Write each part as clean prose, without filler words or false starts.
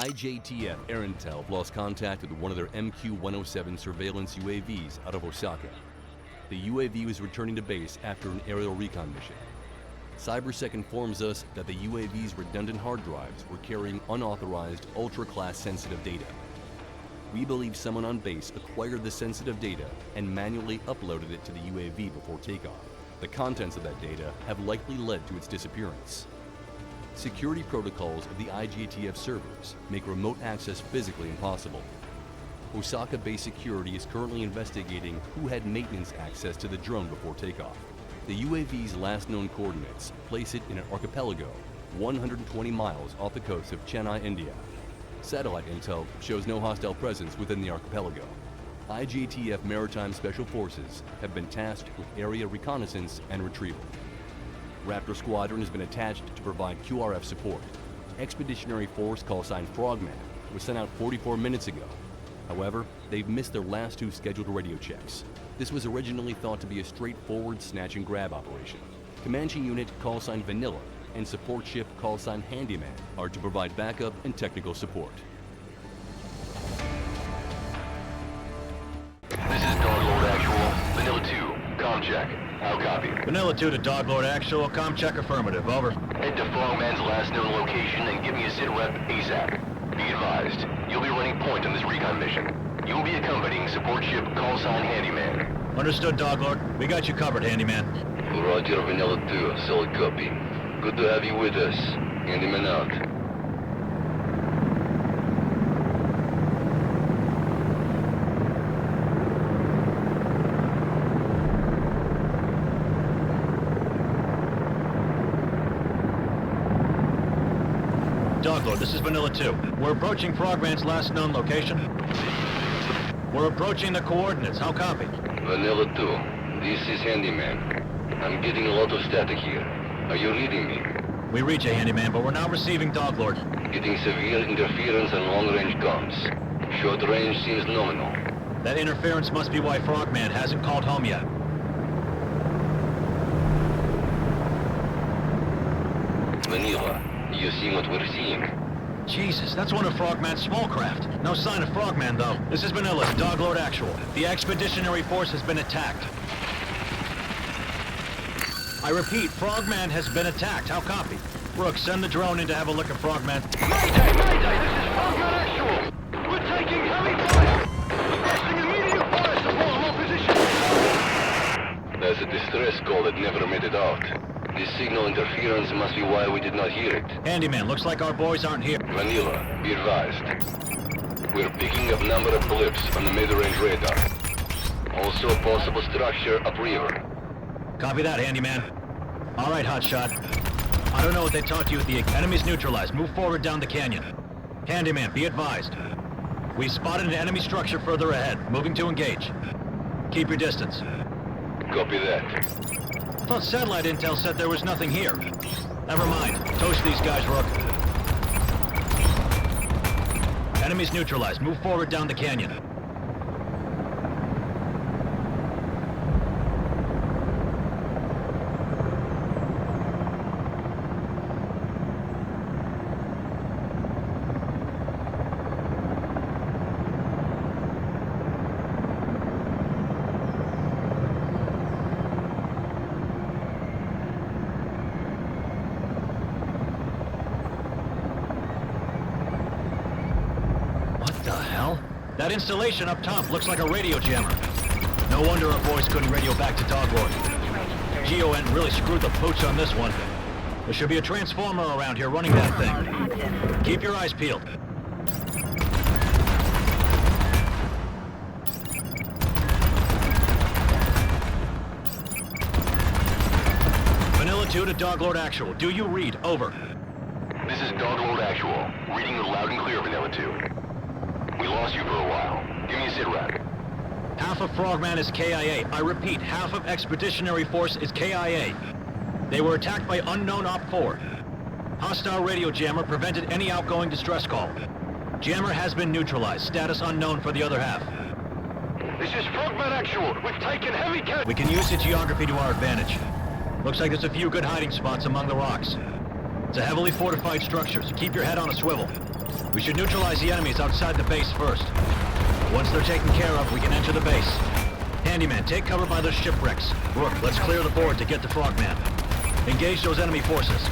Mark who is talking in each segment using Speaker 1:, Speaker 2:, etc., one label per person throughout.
Speaker 1: IJTF Air Intel have lost contact with one of their MQ-107 surveillance UAVs out of Osaka. The UAV was returning to base after an aerial recon mission. Cybersec informs us that the UAV's redundant hard drives were carrying unauthorized ultra-class sensitive data. We believe someone on base acquired the sensitive data and manually uploaded it to the UAV before takeoff. The contents of that data have likely led to its disappearance. Security protocols of the IJTF servers make remote access physically impossible. Osaka-based security is currently investigating who had maintenance access to the drone before takeoff. The UAV's last known coordinates place it in an archipelago 120 miles off the coast of Chennai, India. Satellite intel shows no hostile presence within the archipelago. IJTF Maritime Special Forces have been tasked with area reconnaissance and retrieval. Raptor Squadron has been attached to provide QRF support. Expeditionary Force callsign Frogman was sent out 44 minutes ago. However, they've missed their last 2 scheduled radio checks. This was originally thought to be a straightforward snatch and grab operation. Comanche Unit callsign Vanilla and support ship callsign Handyman are to provide backup and technical support.
Speaker 2: This is Doglord Actual, Vanilla 2, com check. How copy?
Speaker 3: Vanilla 2 to Doglord Actual, com check affirmative, over.
Speaker 2: Head to Frogman's last known location and give me a sit rep ASAP. Be advised, you'll be running point on this recon mission. You'll be accompanying support ship callsign Handyman.
Speaker 3: Understood, Doglord. We got you covered, Handyman.
Speaker 4: Roger, Vanilla 2, solid copy. Good to have you with us. Handyman out.
Speaker 3: Doglord, this is Vanilla 2. We're approaching Frogman's last known location. We're approaching the coordinates. How copy?
Speaker 4: Vanilla 2, this is Handyman. I'm getting a lot of static here. Are you reading me?
Speaker 3: We reach a Handyman, but we're now receiving Doglord.
Speaker 4: Getting severe interference on long-range comms. Short range seems nominal.
Speaker 3: That interference must be why Frogman hasn't called home yet.
Speaker 4: Vanilla, you see what we're seeing?
Speaker 3: Jesus, that's one of Frogman's small craft. No sign of Frogman, though. This is Vanilla, Doglord Actual. The Expeditionary Force has been attacked. I repeat, Frogman has been attacked. How copy? Brooks, send the drone in to have a look at Frogman.
Speaker 2: Mayday! Mayday! This is Frogman Actual! We're taking heavy fire! Requesting immediate fire support on our position!
Speaker 4: That's a distress call that never made it out. This signal interference must be why we did not hear it.
Speaker 3: Handyman, looks like our boys aren't here.
Speaker 4: Vanilla, be advised. We're picking up number of blips on the mid-range radar. Also a possible structure upriver.
Speaker 3: Copy that, Handyman. All right, Hotshot. I don't know what they taught you at the... Enemy's neutralized. Move forward down the canyon. Handyman, be advised. We spotted an enemy structure further ahead. Moving to engage. Keep your distance.
Speaker 4: Copy that.
Speaker 3: I thought satellite intel said there was nothing here. Never mind. Toast these guys, Rook. Enemy's neutralized. Move forward down the canyon. That installation up top looks like a radio jammer. No wonder our boys couldn't radio back to Doglord. GON really screwed the pooch on this one. There should be a transformer around here running that thing. Keep your eyes peeled. Vanilla 2 to Doglord Actual. Do you read? Over.
Speaker 2: This is Doglord Actual. Reading you loud and clear, Vanilla 2. We lost you for a while. Give me a sit rep.
Speaker 3: Half of Frogman is KIA. I repeat, half of Expeditionary Force is KIA. They were attacked by unknown Op-4. Hostile radio jammer prevented any outgoing distress call. Jammer has been neutralized. Status unknown for the other half.
Speaker 2: This is Frogman Actual. We've taken heavy casualties.
Speaker 3: We can use the geography to our advantage. Looks like there's a few good hiding spots among the rocks. It's a heavily fortified structure, so keep your head on a swivel. We should neutralize the enemies outside the base first. Once they're taken care of, we can enter the base. Handyman, take cover by those shipwrecks. Rook, let's clear the board to get to Frogman. Engage those enemy forces.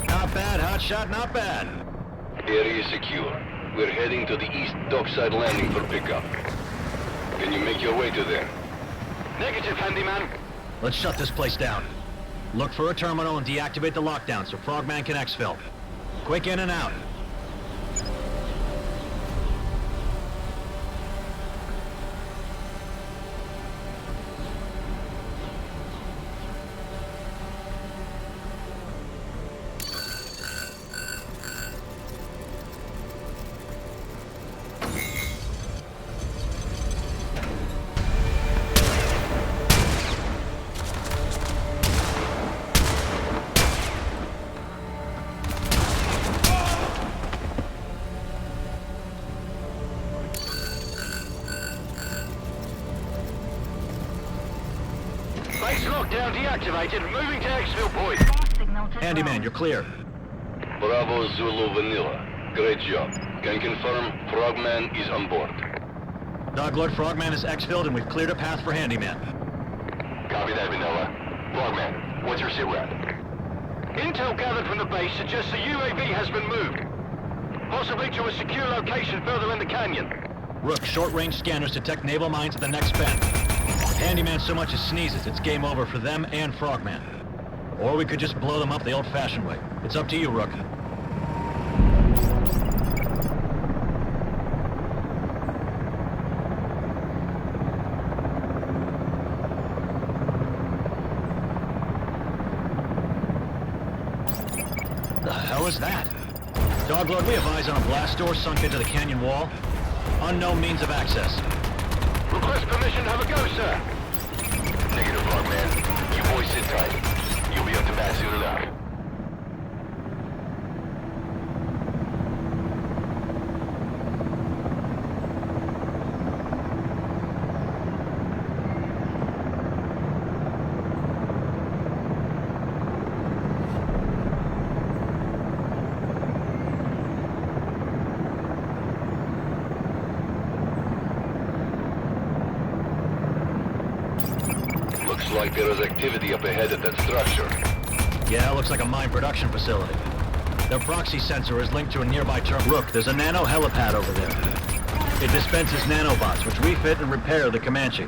Speaker 3: Not bad, hotshot, not bad.
Speaker 4: Area secure. We're heading to the east dockside landing for pickup. Can you make your way to there?
Speaker 2: Negative, handyman.
Speaker 3: Let's shut this place down. Look for a terminal and deactivate the lockdown so Frogman can exfil. Quick in and out.
Speaker 2: Base lockdown deactivated. Moving to exfil point.
Speaker 3: Handyman, you're clear.
Speaker 4: Bravo Zulu Vanilla. Great job. Can confirm Frogman is on board.
Speaker 3: Dog Lord, Frogman is exfilled and we've cleared a path for Handyman.
Speaker 2: Copy that, Vanilla. Frogman, what's your sit-rep? Intel gathered from the base suggests the UAV has been moved. Possibly to a secure location further in the canyon.
Speaker 3: Rook, short-range scanners detect naval mines at the next bend. Handyman so much as sneezes, it's game over for them and Frogman. Or we could just blow them up the old-fashioned way. It's up to you, Rook. The hell is that? Doglord, we have eyes on a blast door sunk into the canyon wall. Unknown means of access.
Speaker 2: Request permission to have a go, sir. Negative, Frogman. You boys sit tight. You'll be up to bat soon enough.
Speaker 4: Looks like there is activity up ahead at that structure.
Speaker 3: Yeah, looks like a mine production facility. Their proxy sensor is linked to a nearby terminal. Rook, there's a nano helipad over there. It dispenses nanobots, which refit and repair the Comanche.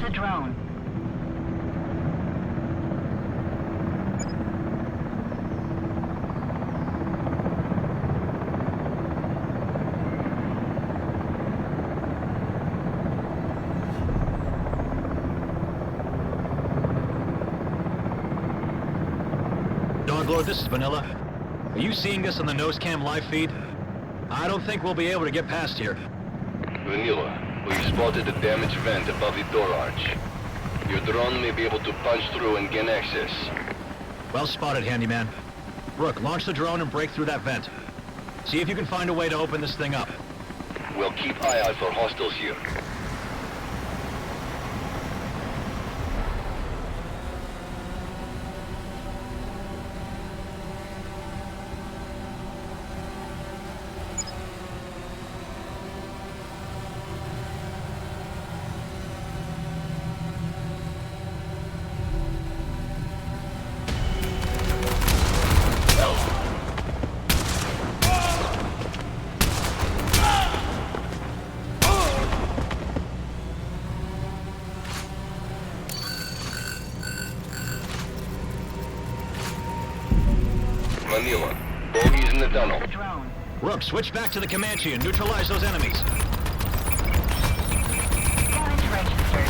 Speaker 5: To drone.
Speaker 3: Doglord, this is Vanilla. Are you seeing this on the nose cam live feed? I don't think we'll be able to get past here.
Speaker 4: Vanilla, we've spotted a damaged vent above the door arch. Your drone may be able to punch through and gain access.
Speaker 3: Well spotted, Handyman. Rook, launch the drone and break through that vent. See if you can find a way to open this thing up.
Speaker 4: We'll keep eye out for hostiles here. Vanilla. Bogies in the tunnel.
Speaker 5: The drone.
Speaker 3: Rook, switch back to the Comanche and neutralize those enemies.
Speaker 5: Damage registered.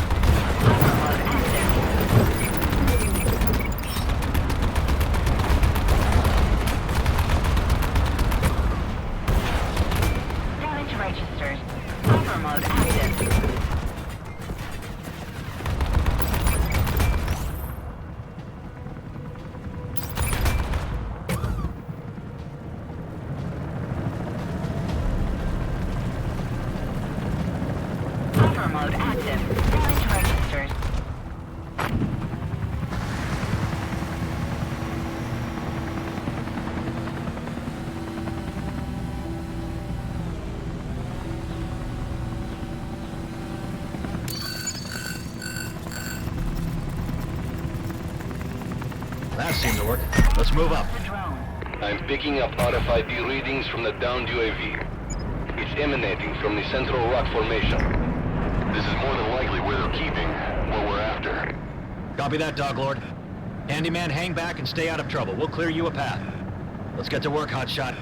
Speaker 5: Hover mode active. Damage registered. Hover mode active. Hover mode active. Damage registered.
Speaker 3: That seemed to work. Let's move up.
Speaker 5: The drone.
Speaker 4: I'm picking up RFID readings from the downed UAV. It's emanating from the central rock formation.
Speaker 2: This is more than likely where they're keeping what we're after.
Speaker 3: Copy that, Dog Lord. Handyman, hang back and stay out of trouble. We'll clear you a path. Let's get to work, Hotshot.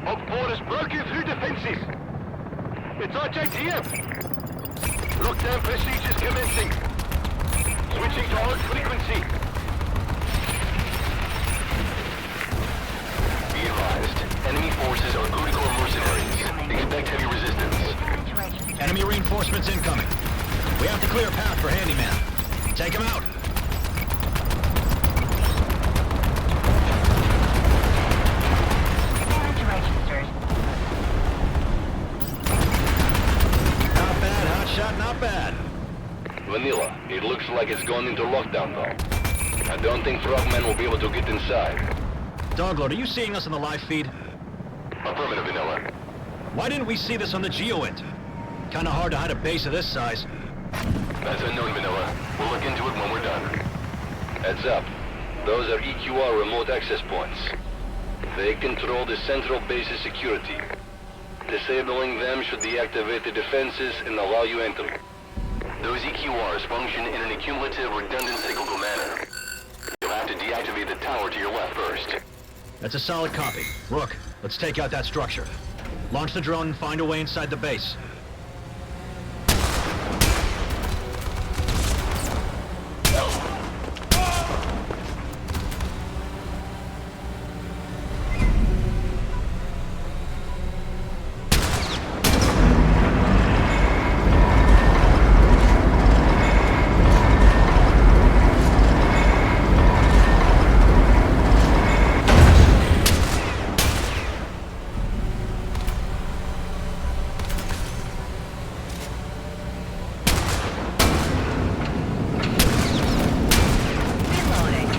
Speaker 2: Up is broken through defenses. It's RJTF. Lockdown procedures commencing. Switching to hard frequency. Be advised, enemy forces are Prodigal mercenaries. Expect heavy resistance.
Speaker 5: Damage registered.
Speaker 3: Enemy reinforcements incoming. We have to clear a path for Handyman. Take him out.
Speaker 5: Damage registered.
Speaker 3: Not bad, Hotshot, not bad.
Speaker 4: Vanilla, it looks like it's gone into lockdown though. I don't think Frogman will be able to get inside.
Speaker 3: Doglord, are you seeing us on the live feed?
Speaker 2: Affirmative, Vanilla.
Speaker 3: Why didn't we see this on the GeoInt? Kinda hard to hide a base of this size.
Speaker 2: That's unknown, Vanilla. We'll look into it when we're done.
Speaker 4: Heads up. Those are EQR remote access points. They control the central base's security. Disabling them should deactivate the defenses and allow you entry.
Speaker 2: Those EQRs function in an accumulative, redundant cyclical manner. You'll have to deactivate the tower to your left first.
Speaker 3: That's a solid copy. Rook, let's take out that structure. Launch the drone and find a way inside the base.
Speaker 5: Reloading.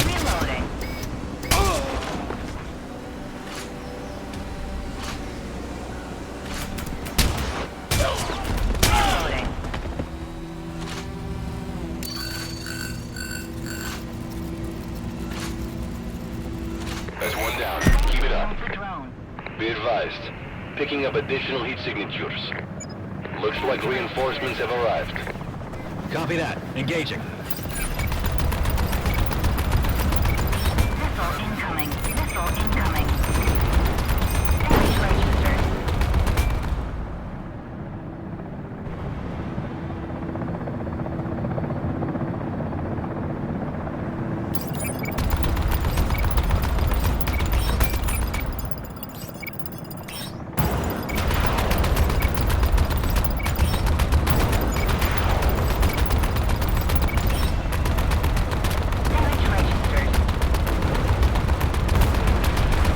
Speaker 5: Reloading. Reloading. Reloading.
Speaker 2: That's one down. Keep it up.
Speaker 5: The drone.
Speaker 4: Be advised. Picking up additional heat signatures. Looks like reinforcements have arrived.
Speaker 3: Copy that. Engaging.
Speaker 5: Missile incoming. Missile incoming. Damage registered. Damage registered.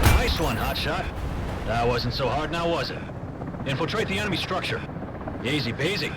Speaker 3: Nice one, Hotshot. That wasn't so hard now, was it? Infiltrate the enemy structure. Easy peasy.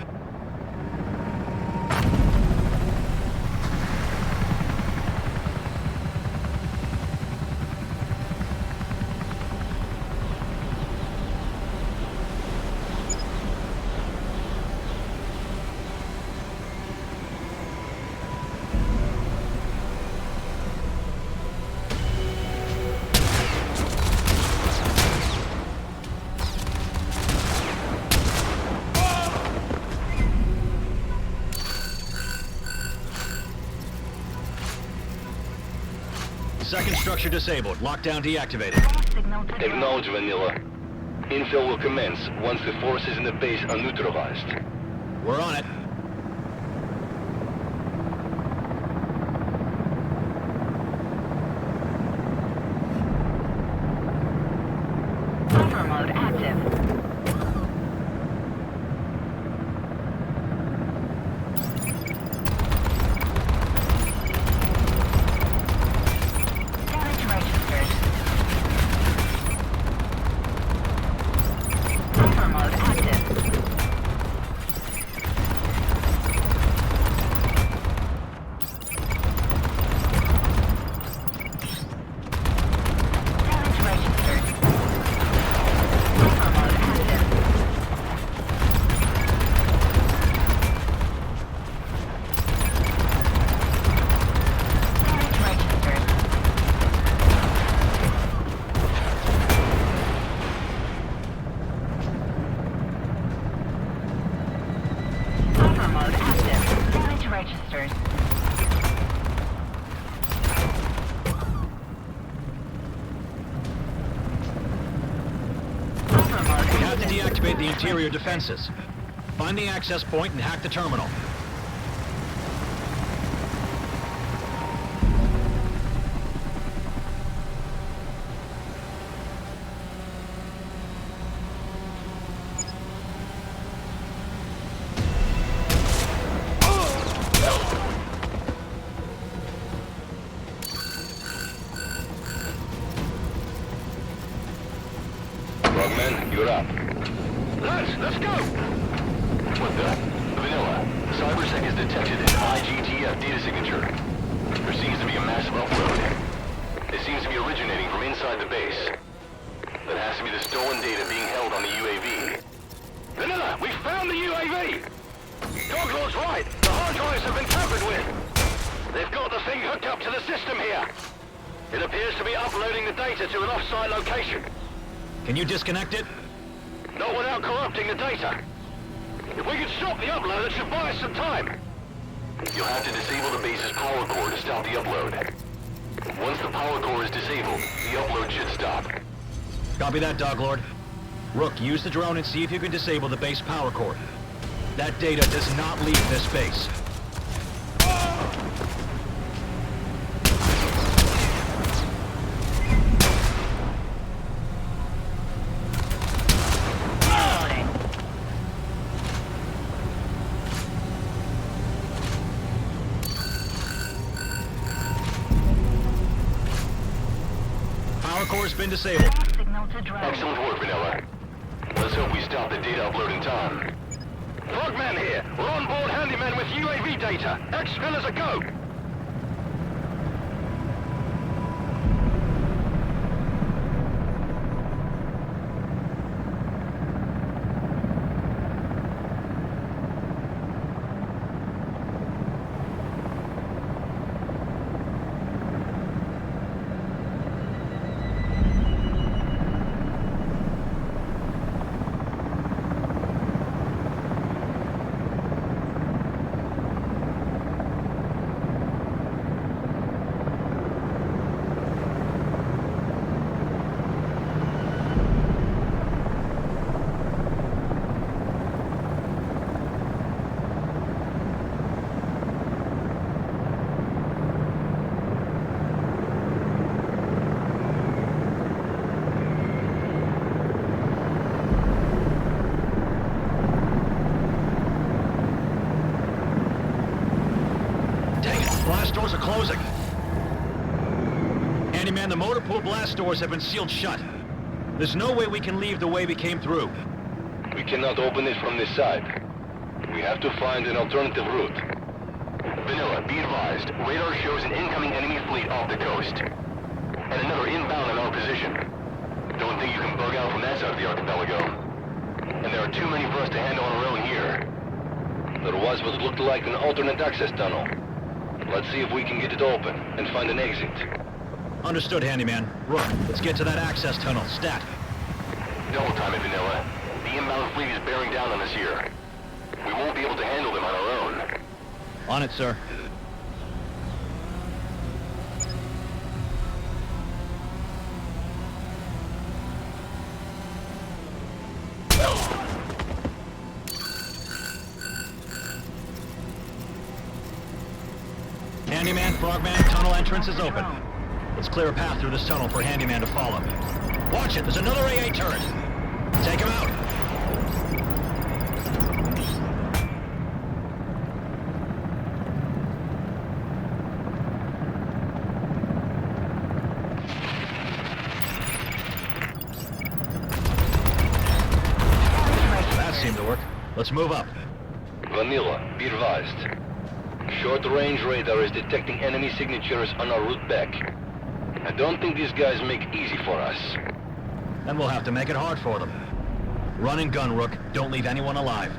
Speaker 3: Second structure disabled. Lockdown deactivated.
Speaker 5: Signal to drone.
Speaker 4: Acknowledge, Vanilla. Infill will commence once the forces in the base are neutralized.
Speaker 3: We're on it.
Speaker 5: Buffer mode active. Damage registered. Buffer mode active. Damage registered. Buffer mode active. Damage registered. Buffer mode active. Damage registered. Buffer mode
Speaker 3: We have to
Speaker 5: active.
Speaker 3: deactivate the interior defenses. Find the access point and hack the terminal.
Speaker 4: Frogman, you're up.
Speaker 2: Let's go!
Speaker 4: What the? Vanilla, CyberSec has detected an IGTF data signature. There seems to be a massive upload. It seems to be originating from inside the base. That has to be the stolen data being held on the UAV.
Speaker 2: Vanilla, we found the UAV! Doglord's right. The hard drives have been tampered with. They've got the thing hooked up to the system here. It appears to be uploading the data to an off-site location.
Speaker 3: Can you disconnect it?
Speaker 2: Not without corrupting the data. If we could stop the upload, it should buy us some time.
Speaker 4: You'll have to disable the base's power core to stop the upload. Once the power core is disabled, the upload should stop.
Speaker 3: Copy that, Doglord. Rook, use the drone and see if you can disable the base power cord. That data does not leave this base.
Speaker 5: Reloading.
Speaker 3: Power core's been disabled.
Speaker 5: Signal to drone.
Speaker 4: Excellent work, Vanilla. Let's hope we stop the data upload in time.
Speaker 2: Frogman here. We're on board handyman with UAV data. X-Spillers a go.
Speaker 3: Dang it, blast doors are closing. Handyman, the motor pool blast doors have been sealed shut. There's no way we can leave the way we came through.
Speaker 4: We cannot open it from this side. We have to find an alternative route. Vanilla, be advised. Radar shows an incoming enemy fleet off the coast. And another inbound in our position. Don't think you can bug out from that side of the archipelago. And there are too many for us to handle on our own here. There was what looked like an alternate access tunnel. Let's see if we can get it open and find an exit.
Speaker 3: Understood, Handyman. Rook, let's get to that access tunnel. Stat.
Speaker 4: Double time it, Vanilla. The inbound fleet is bearing down on us here. We won't be able to handle them on our own.
Speaker 3: On it, sir. Handyman, Frogman, tunnel entrance is open. Let's clear a path through this tunnel for Handyman to follow. Watch it, there's another AA turret. Take him out. That seemed to work. Let's move up.
Speaker 4: Vanilla, be advised. Short-range radar is detecting enemy signatures on our route back. I don't think these guys make it easy for us.
Speaker 3: Then we'll have to make it hard for them. Run and gun, Rook. Don't leave anyone alive.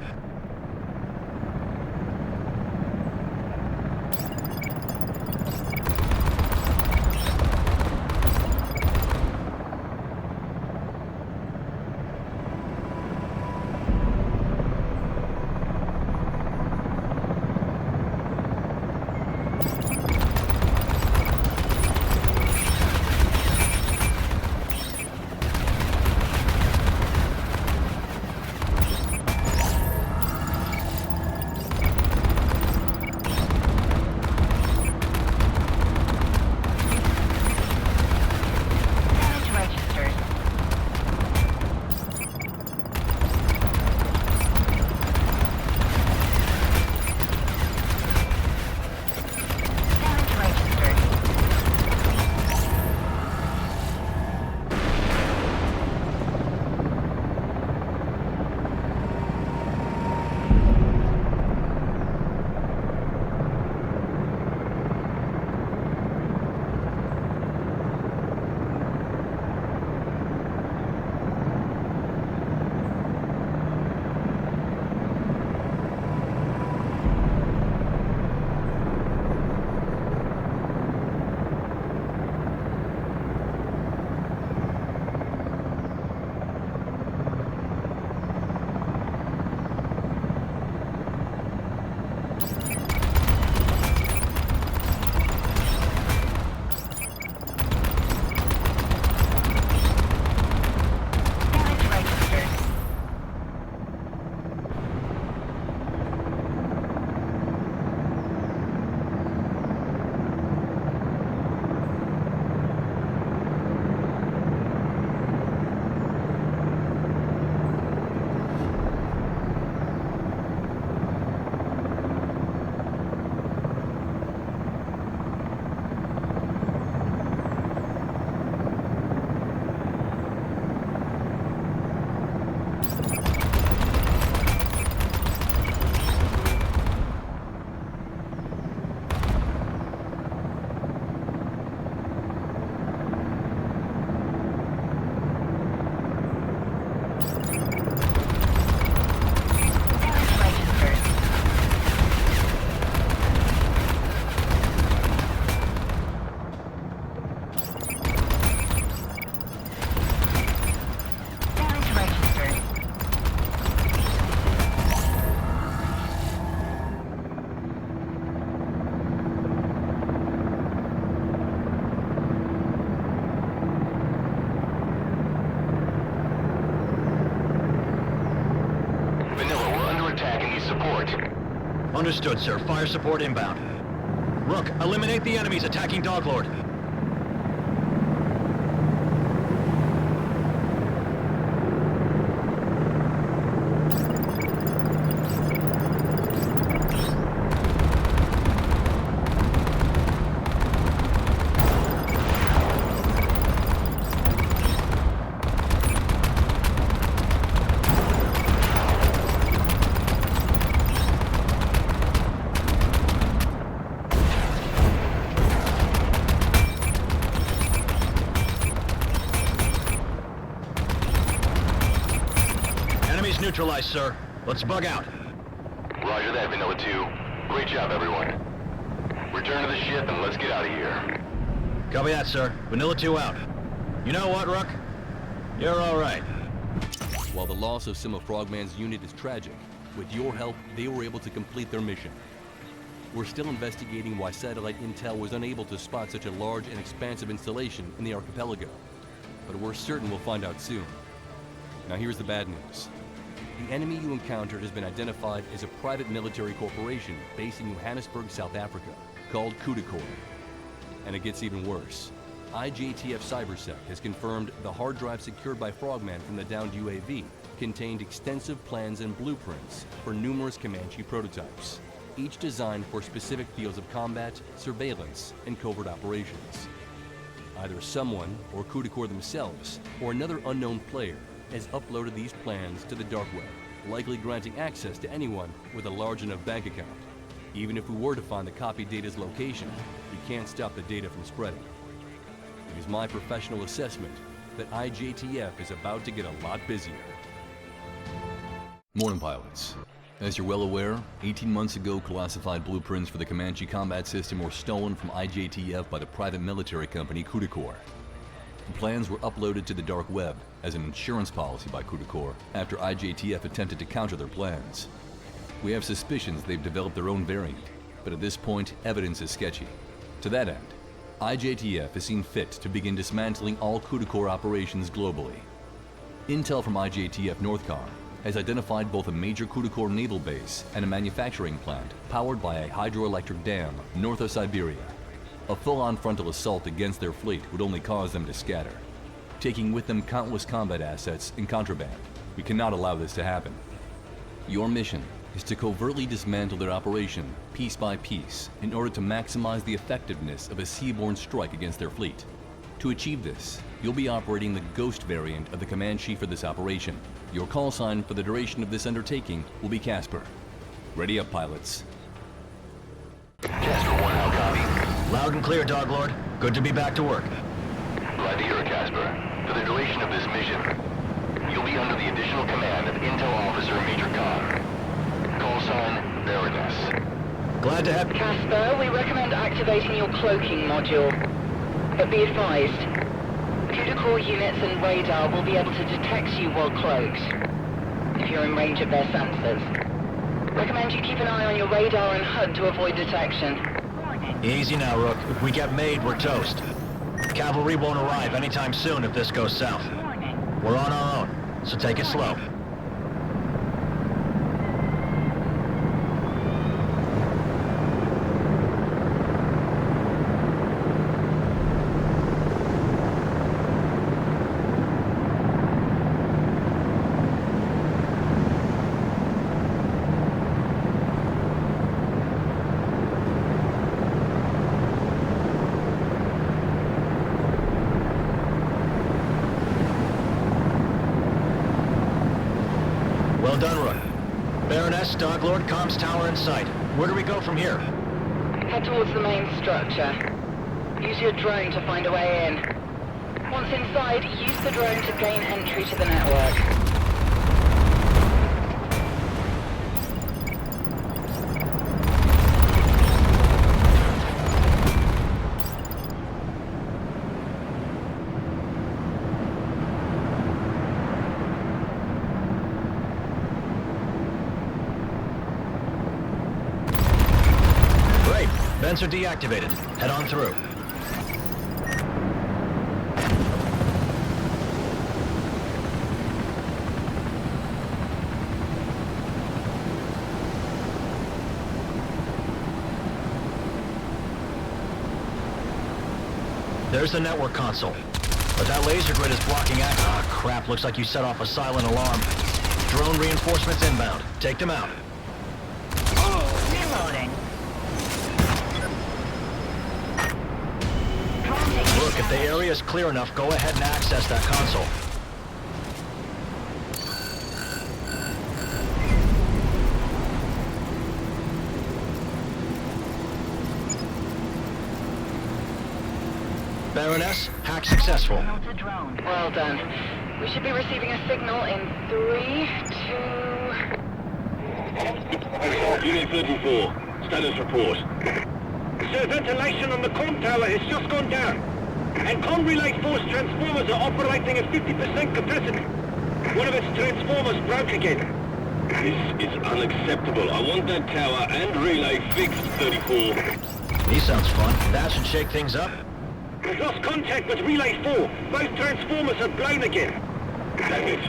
Speaker 3: Understood, sir. Fire support inbound. Rook, eliminate the enemies attacking Doglord. Neutralized, sir. Let's bug out.
Speaker 2: Roger that, Vanilla 2. Great job, everyone. Return to the ship and let's get out of here.
Speaker 3: Copy that, sir. Vanilla 2 out. You know what, Rook? You're all right.
Speaker 1: While the loss of some of Frogman's unit is tragic, with your help, they were able to complete their mission. We're still investigating why satellite intel was unable to spot such a large and expansive installation in the archipelago, but we're certain we'll find out soon. Now here's the bad news. The enemy you encountered has been identified as a private military corporation based in Johannesburg, South Africa. called Prodigal. And it gets even worse. IJTF CyberSec has confirmed the hard drive secured by Frogman from the downed UAV contained extensive plans and blueprints for numerous Comanche prototypes, each designed for specific fields of combat, surveillance, and covert operations. Either someone, or Prodigal themselves, or another unknown player has uploaded these plans to the dark web, likely granting access to anyone with a large enough bank account. Even if we were to find the copied data's location, we can't stop the data from spreading. It is my professional assessment that IJTF is about to get a lot busier. Morning, pilots. As you're well aware, 18 months ago, classified blueprints for the Comanche combat system were stolen from IJTF by the private military company NUKKLEAR. The plans were uploaded to the dark web as an insurance policy by NUKKLEAR after IJTF attempted to counter their plans. We have suspicions they've developed their own variant, but at this point, evidence is sketchy. To that end, IJTF has seen fit to begin dismantling all NUKKLEAR operations globally. Intel from IJTF Northcom has identified both a major NUKKLEAR naval base and a manufacturing plant powered by a hydroelectric dam north of Siberia. A full-on frontal assault against their fleet would only cause them to scatter, taking with them countless combat assets and contraband. We cannot allow this to happen. Your mission is to covertly dismantle their operation piece by piece in order to maximize the effectiveness of a seaborne strike against their fleet. To achieve this, you'll be operating the Ghost variant of the Comanche for this operation. Your call sign for the duration of this undertaking will be Casper. Ready up, pilots.
Speaker 2: Casper 1, how copy?
Speaker 3: Loud and clear, Dog Lord. Good to be back to work.
Speaker 2: Glad to hear it, Casper. For the duration of this mission, you'll be under the additional command of Intel Officer Major Khan. Call sign, Baroness.
Speaker 3: Glad to have...
Speaker 5: Casper, we recommend activating your cloaking module. But be advised, Prodigal units and radar will be able to detect you while cloaked, if you're in range of their sensors. Recommend you keep an eye on your radar and HUD to avoid detection.
Speaker 3: Easy now, Rook. If we get made, we're toast. Cavalry won't arrive anytime soon if this goes south. We're on our own, so take it slow. Well done, Rook. Baroness, Dog Lord, comms tower in sight. Where do we go from here?
Speaker 5: Head towards the main structure. Use your drone to find a way in. Once inside, use the drone to gain entry to the network.
Speaker 3: Vents are deactivated. Head on through. There's the network console. But that laser grid is blocking access. Ah, crap. Looks like you set off a silent alarm. Drone reinforcements inbound. Take them out.
Speaker 5: Reloading.
Speaker 3: Look, if the area is clear enough, go ahead and access that console. Baroness, hack successful.
Speaker 5: Well done. We should be receiving a signal in 3, 2...
Speaker 2: Unit 34, status report.
Speaker 6: Sir, ventilation on the comm tower has just gone down. And comm relay force transformers are operating at 50% capacity. One of its transformers broke again.
Speaker 2: This is unacceptable. I want that tower and relay fixed, 34.
Speaker 3: He sounds fun. That should shake things up.
Speaker 6: We've lost contact with relay 4. Both transformers are blown again.
Speaker 2: Damn it.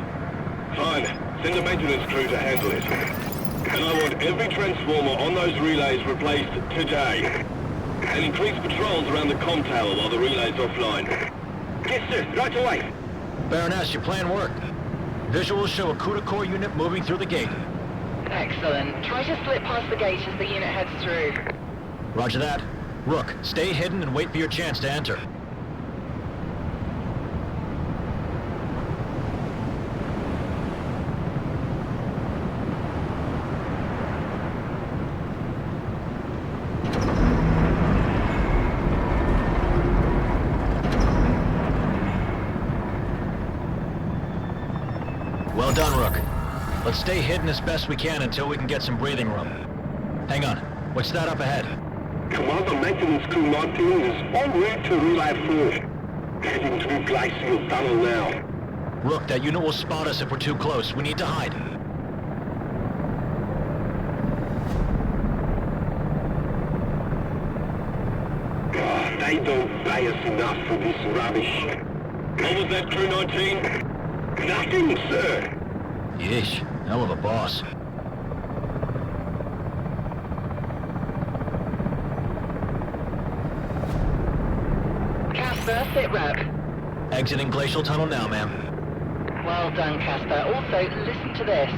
Speaker 2: Fine. Send a maintenance crew to handle it. And I want every transformer on those relays replaced today.
Speaker 6: And increase patrols around the comm tower while the relay's offline. Yes, sir. Right away.
Speaker 3: Baroness, your plan worked. Visuals show a CUDA core unit moving through the gate.
Speaker 5: Excellent. Try to slip past the gate as the unit heads through.
Speaker 3: Roger that. Rook, stay hidden and wait for your chance to enter. Well done, Rook. Let's stay hidden as best we can until we can get some breathing room. Hang on. What's that up ahead?
Speaker 6: Commander Maintenance Crew Martin is en route to Relay 4. Heading through Glacial Tunnel now.
Speaker 3: Rook, that unit will spot us if we're too close. We need to hide.
Speaker 6: They don't pay us enough for this rubbish. What was that, Crew 19? Nothing, sir.
Speaker 3: Yeesh, hell of a boss.
Speaker 5: Casper, sit rep.
Speaker 3: Exiting Glacial Tunnel now, ma'am.
Speaker 5: Well done, Casper. Also, listen to this.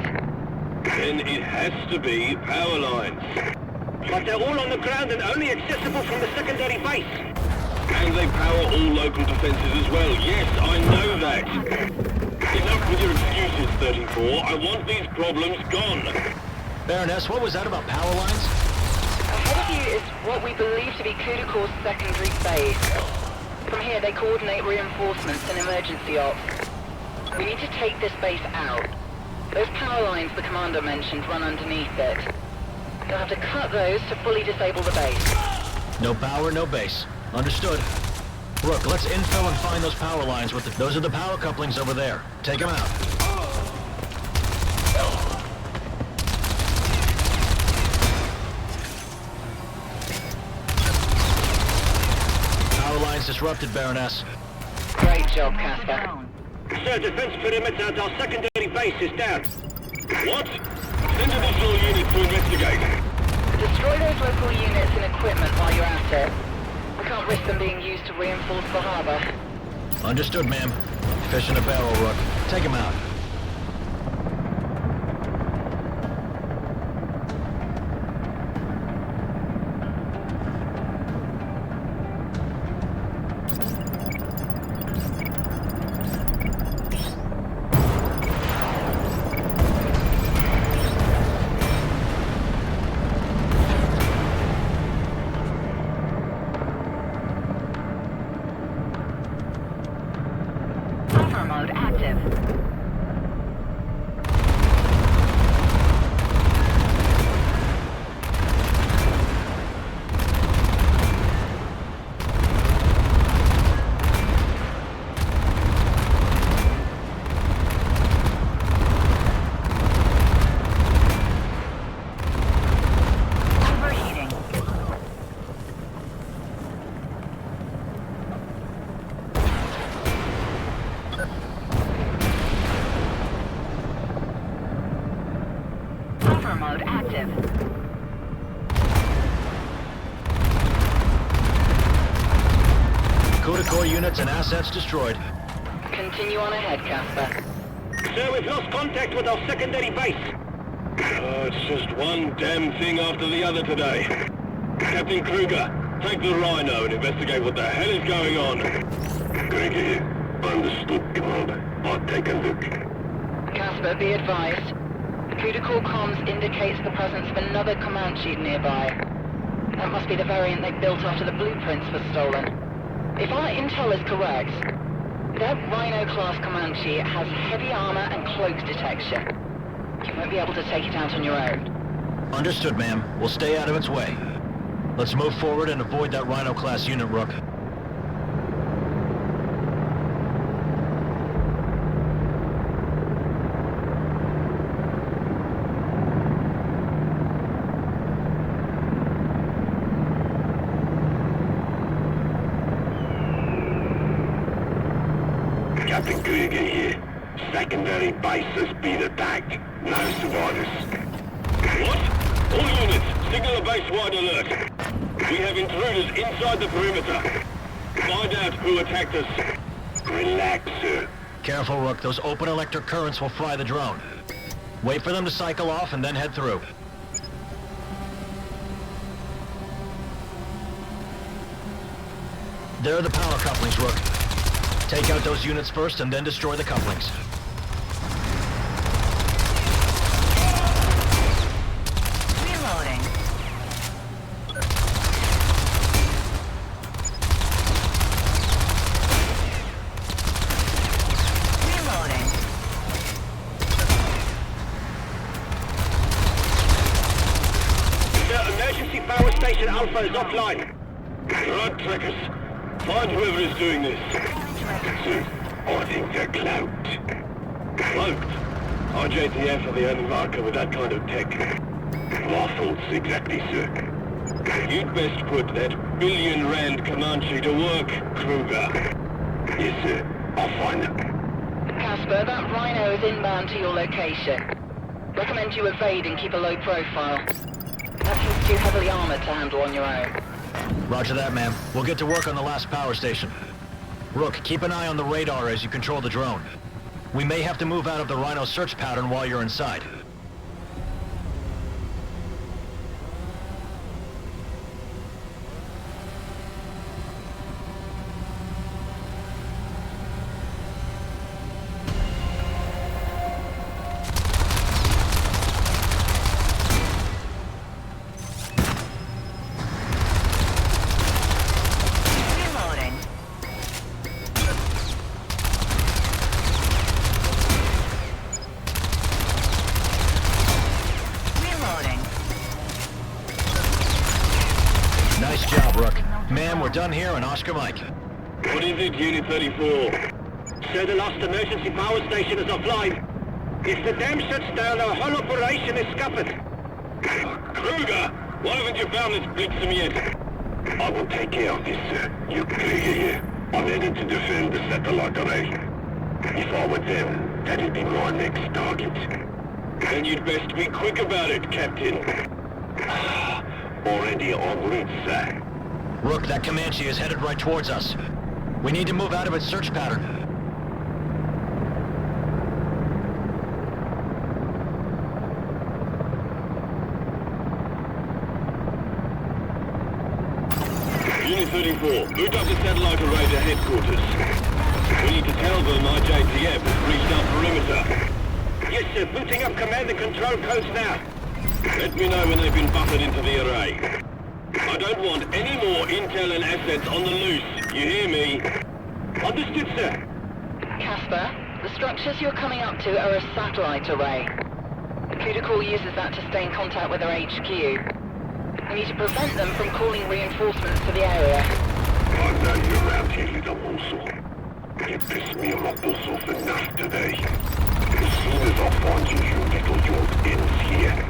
Speaker 6: Then it has to be power lines. But they're all on the ground and only accessible from the secondary base. And they power all local defenses as well. Yes, I know that. Enough with your excuses, 34. I want these problems gone.
Speaker 3: Baroness, what was that about power lines?
Speaker 5: Ahead of you is what we believe to be CUDA Corps' secondary base. From here, they coordinate reinforcements and emergency ops. We need to take this base out. Those power lines the commander mentioned run underneath it. They'll have to cut those to fully disable the base.
Speaker 3: No power, no base. Understood. Rook, let's infill and find those power lines with the... Those are the power couplings over there. Take them out. Power lines disrupted, Baroness.
Speaker 5: Great job, Casper.
Speaker 6: Sir, defense perimeter at our secondary base is down. What? Send additional units to investigate.
Speaker 5: Destroy those local units and equipment while you're at it. We can't risk them being used to reinforce the harbor.
Speaker 3: Understood, ma'am. Fish in a barrel, Rook. Take him out.
Speaker 5: Mode active. Overheating. Mode active.
Speaker 3: CUDA core units and assets destroyed.
Speaker 5: Continue on ahead, Casper.
Speaker 6: Sir, we've lost contact with our secondary base. Oh, it's just one damn thing after the other today. Captain Kruger, take the Rhino and investigate what the hell is going on. Kruger here. Understood, Commander. I'll take a look.
Speaker 5: Casper, be advised. CUDA Corps comms indicates the presence of another Comanche nearby. That must be the variant they built after the blueprints were stolen. If our intel is correct, that Rhino-class Comanche has heavy armor and cloak detection. You won't be able to take it out on your own.
Speaker 3: Understood, ma'am. We'll stay out of its way. Let's move forward and avoid that Rhino-class unit, Rook.
Speaker 6: Captain Kruger here. Secondary base has been attacked. No survivors. What? All units, signal a base-wide alert. We have intruders inside the perimeter. Find out who attacked us. Relax, sir.
Speaker 3: Careful, Rook. Those open electric currents will fry the drone. Wait for them to cycle off and then head through. There are the power couplings, Rook. Take out those units first and then destroy the couplings.
Speaker 5: Reloading. Reloading.
Speaker 6: The emergency power station Alpha is offline. Right, trackers. Find whoever is doing this. Sir, I think they're cloaked. Cloaked? RJTF are the only marker with that kind of tech. My thoughts exactly, sir. You'd best put that R1 billion Comanche to work, Kruger. Yes, sir. I'll find them.
Speaker 5: Casper, that Rhino is inbound to your location. Recommend you evade and keep a low profile. That seems too heavily armored to handle on your own.
Speaker 3: Roger that, ma'am. We'll get to work on the last power station. Rook, keep an eye on the radar as you control the drone. We may have to move out of the Rhino search pattern while you're inside. Nice job, Rook. Ma'am, we're done here, and Oscar Mike.
Speaker 6: What is it, Unit 34? Sir, the last emergency power station is offline. If the dam shuts down, our whole operation is scuppered. Kruger, why haven't you found this Blitzum yet? I will take care of this, sir. You clear here. I'm headed to defend the satellite array. If I were them, that'd be my next target. Then you'd best be quick about it, Captain. Already en route, sir.
Speaker 3: Rook, that Comanche is headed right towards us. We need to move out of its search pattern.
Speaker 6: Unit 34, boot up the satellite array to headquarters. We need to tell them our JTF has reached our perimeter. Yes, sir. Booting up command and control codes now. Let me know when they've been buffered into the array. I don't want any more intel and assets on the loose. You hear me? Understood, sir.
Speaker 5: Casper, the structures you're coming up to are a satellite array. Prodigal uses that to stay in contact with our HQ. We need to prevent them from calling reinforcements to the area.
Speaker 6: I know you're around here, little morsel. You pissed me on my balls off enough today. As soon as I find you, your little yort ends here.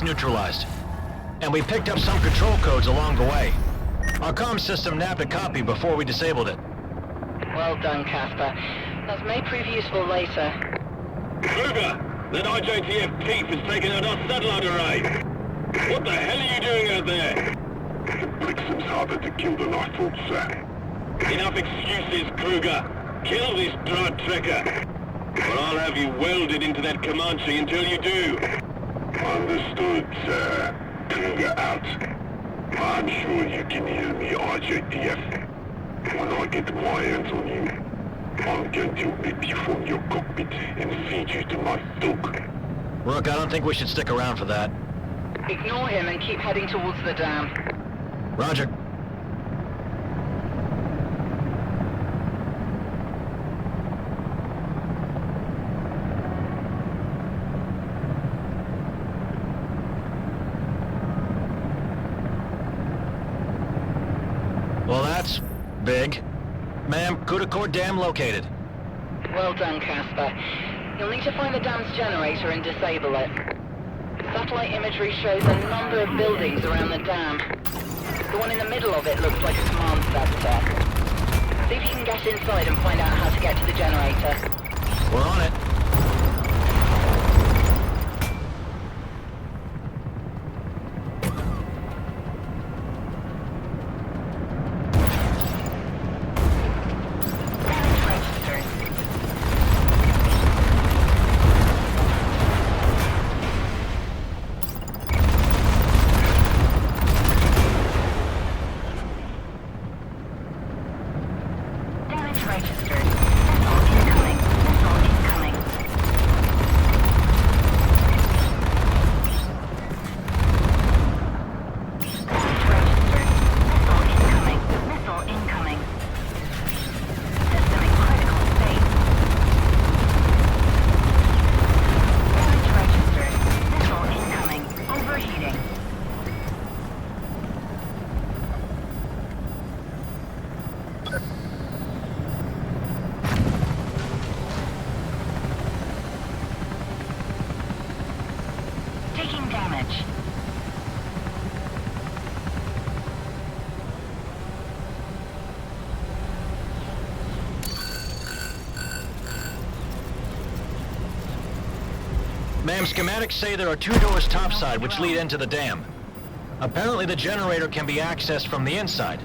Speaker 3: neutralized. And we picked up some control codes along the way. Our comm system nabbed a copy before we disabled it.
Speaker 5: Well done, Casper. That may prove useful later.
Speaker 6: Kruger! That IJTF thief has taken out our satellite array! What the hell are you doing out there?
Speaker 7: The Brixham's harder to kill than I thought, sir.
Speaker 6: Enough excuses, Kruger. Kill this drat trekker. Or I'll have you welded into that Comanche until you do.
Speaker 7: Understood, sir. Kruger out. I'm sure you can hear me, IJTF. When I get my hands on you, I'm going to rip you from your cockpit and feed you to my dog.
Speaker 3: Rook, I don't think we should stick around for that.
Speaker 5: Ignore him and keep heading towards the dam.
Speaker 3: Roger. Well, that's big. Ma'am, Kudakor Dam located.
Speaker 5: Well done, Casper. You'll need to find the dam's generator and disable it. Satellite imagery shows a number of buildings around the dam. The one in the middle of it looks like a command center. See if you can get inside and find out how to get to the generator.
Speaker 3: We're on it. Ma'am, schematics say there are 2 doors topside which lead into the dam. Apparently the generator can be accessed from the inside.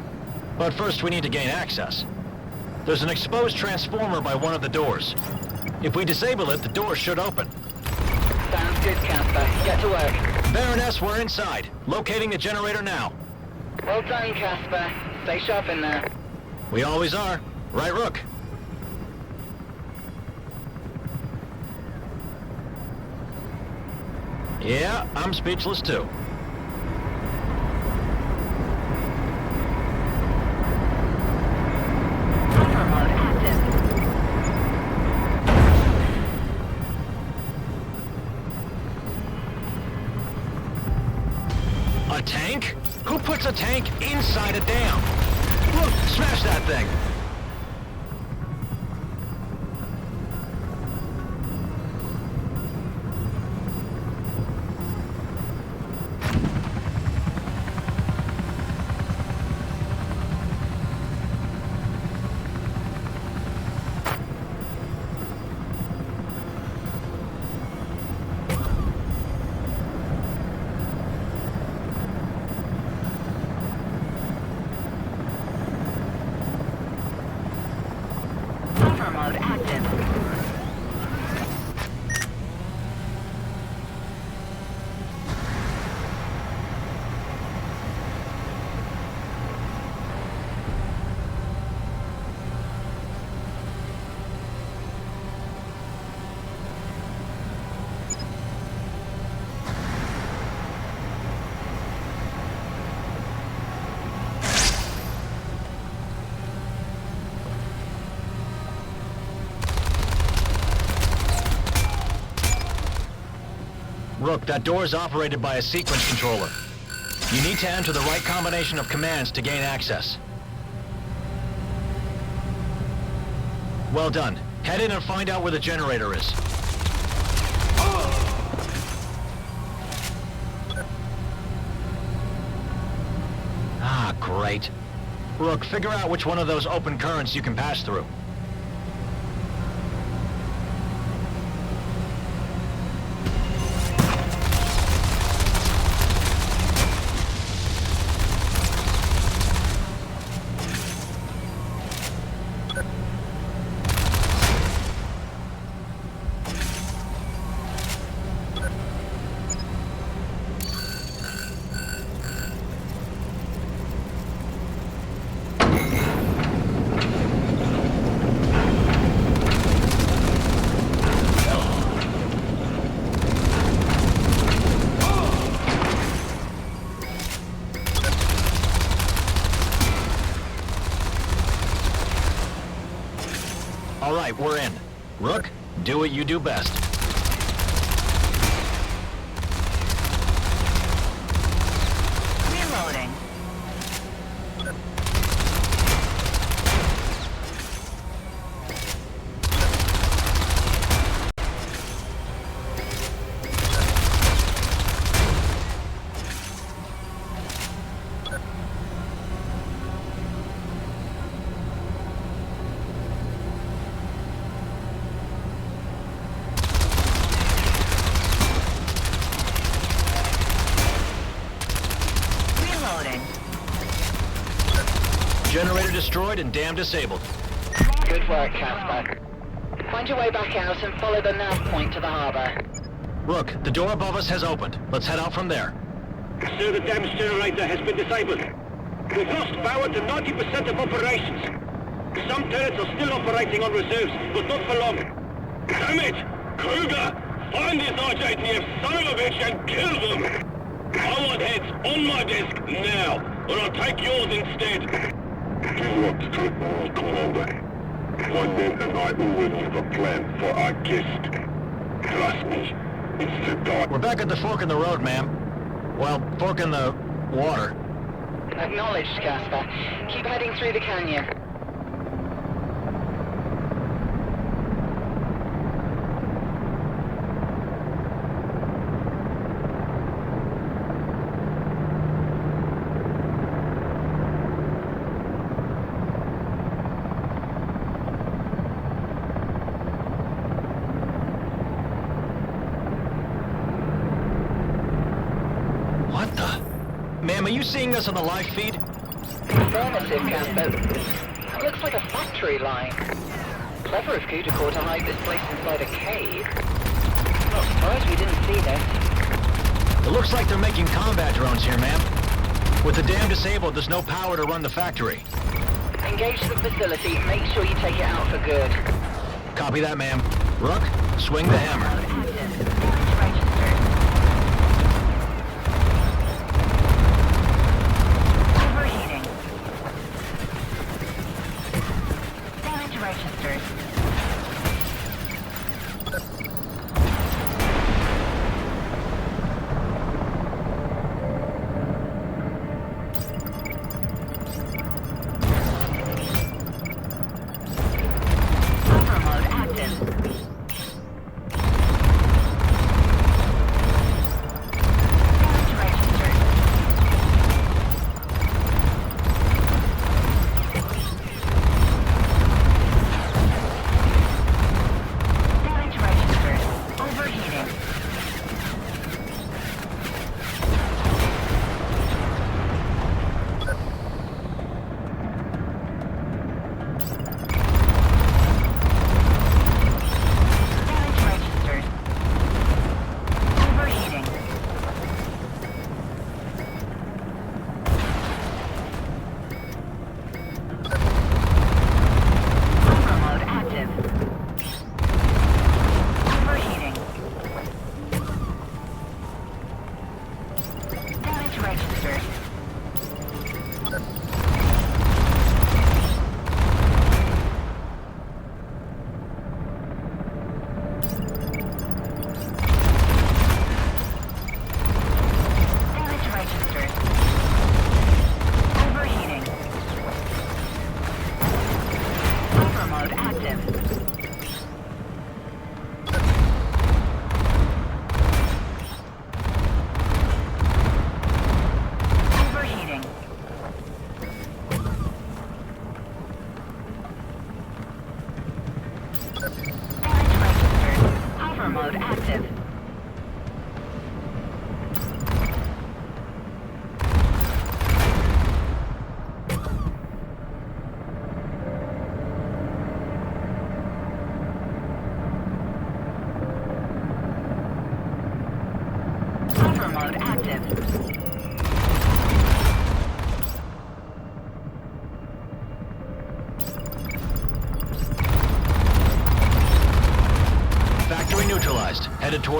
Speaker 3: But first we need to gain access. There's an exposed transformer by one of the doors. If we disable it, the door should open.
Speaker 5: Sounds good, Casper. Get to work.
Speaker 3: Baroness, we're inside. Locating the generator now.
Speaker 5: Well done, Casper. Stay sharp in there.
Speaker 3: We always are. Right, Rook? Yeah, I'm speechless too. A tank? Who puts a tank inside a dam? Look, smash that thing!
Speaker 5: Mode active.
Speaker 3: Rook, that door is operated by a sequence controller. You need to enter the right combination of commands to gain access. Well done. Head in and find out where the generator is. Great. Rook, figure out which one of those open currents you can pass through. All right, we're in. Rook, do what you do best.
Speaker 5: Reloading.
Speaker 3: Generator destroyed and dam disabled.
Speaker 5: Good work, Casper. Find your way back out and follow the nav point to the harbor.
Speaker 3: Rook, the door above us has opened. Let's head out from there.
Speaker 6: Sir, the dam's generator has been disabled. We've lost power to 90% of operations. Some turrets are still operating on reserves, but not for long. Damn it! Kruger! Find this RJTF son of a bitch and kill them! I want heads on my desk now, or I'll take yours instead.
Speaker 7: Do not hurt me, Commander. My men and I already have a plan for our guest. Trust me, it's the dark.
Speaker 3: We're back at the fork in the road, ma'am. Well, fork in the water.
Speaker 5: Acknowledged, Casper. Keep heading through the canyon.
Speaker 3: What the? Ma'am, are you seeing us on the live feed?
Speaker 5: Affirmative, Casper. Looks like a factory line. Clever of Kudakor to hide this place inside a cave. Not surprised we didn't see this.
Speaker 3: It looks like they're making combat drones here, ma'am. With the dam disabled, there's no power to run the factory.
Speaker 5: Engage the facility. Make sure you take it out for good.
Speaker 3: Copy that, ma'am. Rook, swing the hammer.
Speaker 5: Overheating. Damage registered. Buffer mode active. Damage registered. Damage registered. Overheating. Damage registered. Overheating. Buffer mode active. Overheating. Damage registered. Damage registered. Overheating. Buffer mode active.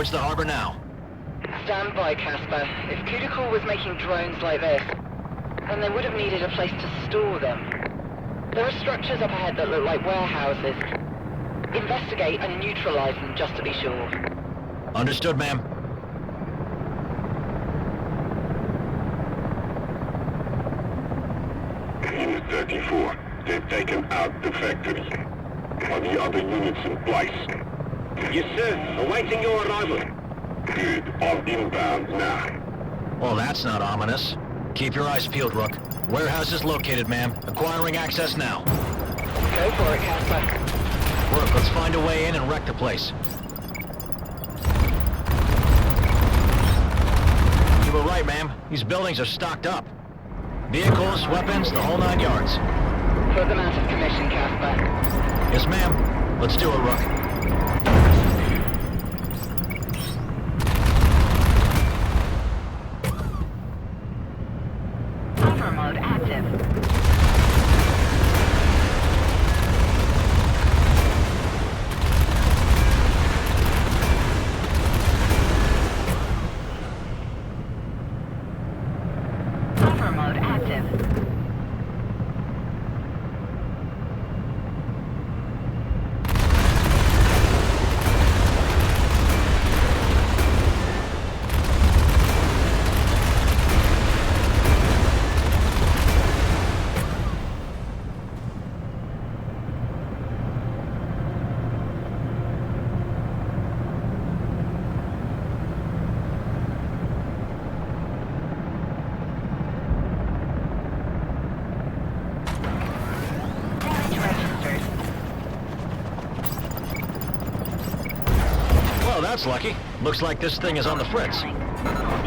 Speaker 3: towards the harbor now.
Speaker 5: Stand by, Casper. If Prodigal was making drones like this, then they would have needed a place to store them. There are structures up ahead that look like warehouses. Investigate and neutralize them just to be sure.
Speaker 3: Understood, ma'am.
Speaker 7: Unit 34, they've taken out the factory. Are the other units in place?
Speaker 6: Yes, sir. Awaiting your arrival.
Speaker 7: Good, I'll inbound now.
Speaker 3: Well, that's not ominous. Keep your eyes peeled, Rook. Warehouse is located, ma'am. Acquiring access now.
Speaker 5: Go for it, Casper.
Speaker 3: Rook, let's find a way in and wreck the place. You were right, ma'am. These buildings are stocked up. Vehicles, weapons, the whole 9 yards.
Speaker 5: Put them out of commission, Casper.
Speaker 3: Yes, ma'am. Let's do it, Rook.
Speaker 5: Hover mode active. Hover mode active.
Speaker 3: Well, that's lucky. Looks like this thing is on the fritz.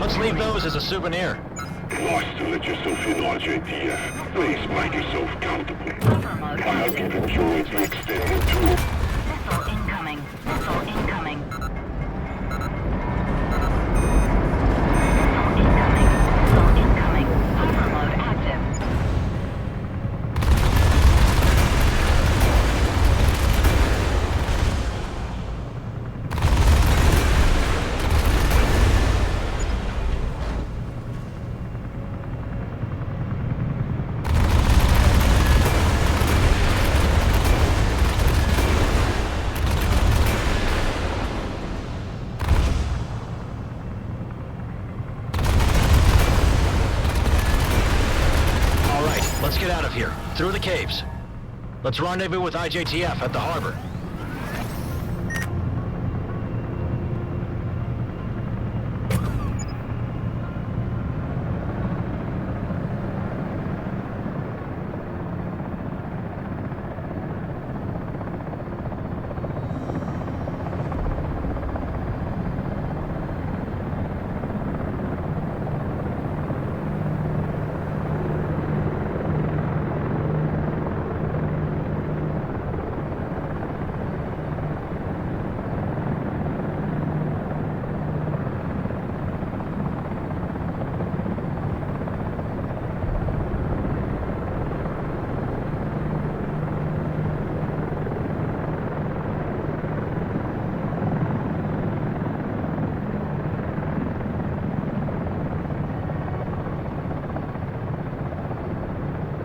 Speaker 3: Let's leave those as a souvenir.
Speaker 7: Nice to let yourself in, RJTF. Please make yourself comfortable. I hope you've enjoyed the extended tour.
Speaker 5: Missile incoming. Missile incoming. Missile incoming. Hover mode active.
Speaker 3: Let's get out of here. Through the caves. Let's rendezvous with IJTF at the harbor.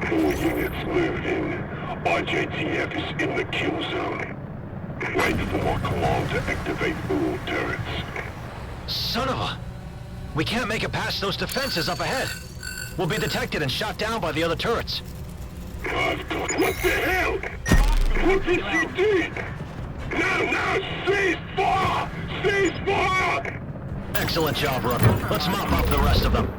Speaker 7: All units moved in. RJTF is in the kill zone. Wait for my command to activate all turrets.
Speaker 3: Son of a... We can't make it past those defenses up ahead. We'll be detected and shot down by the other turrets.
Speaker 7: I've got... What the hell? What did she do? Now, cease fire! Cease fire!
Speaker 3: Excellent job, Rook. Let's mop up the rest of them.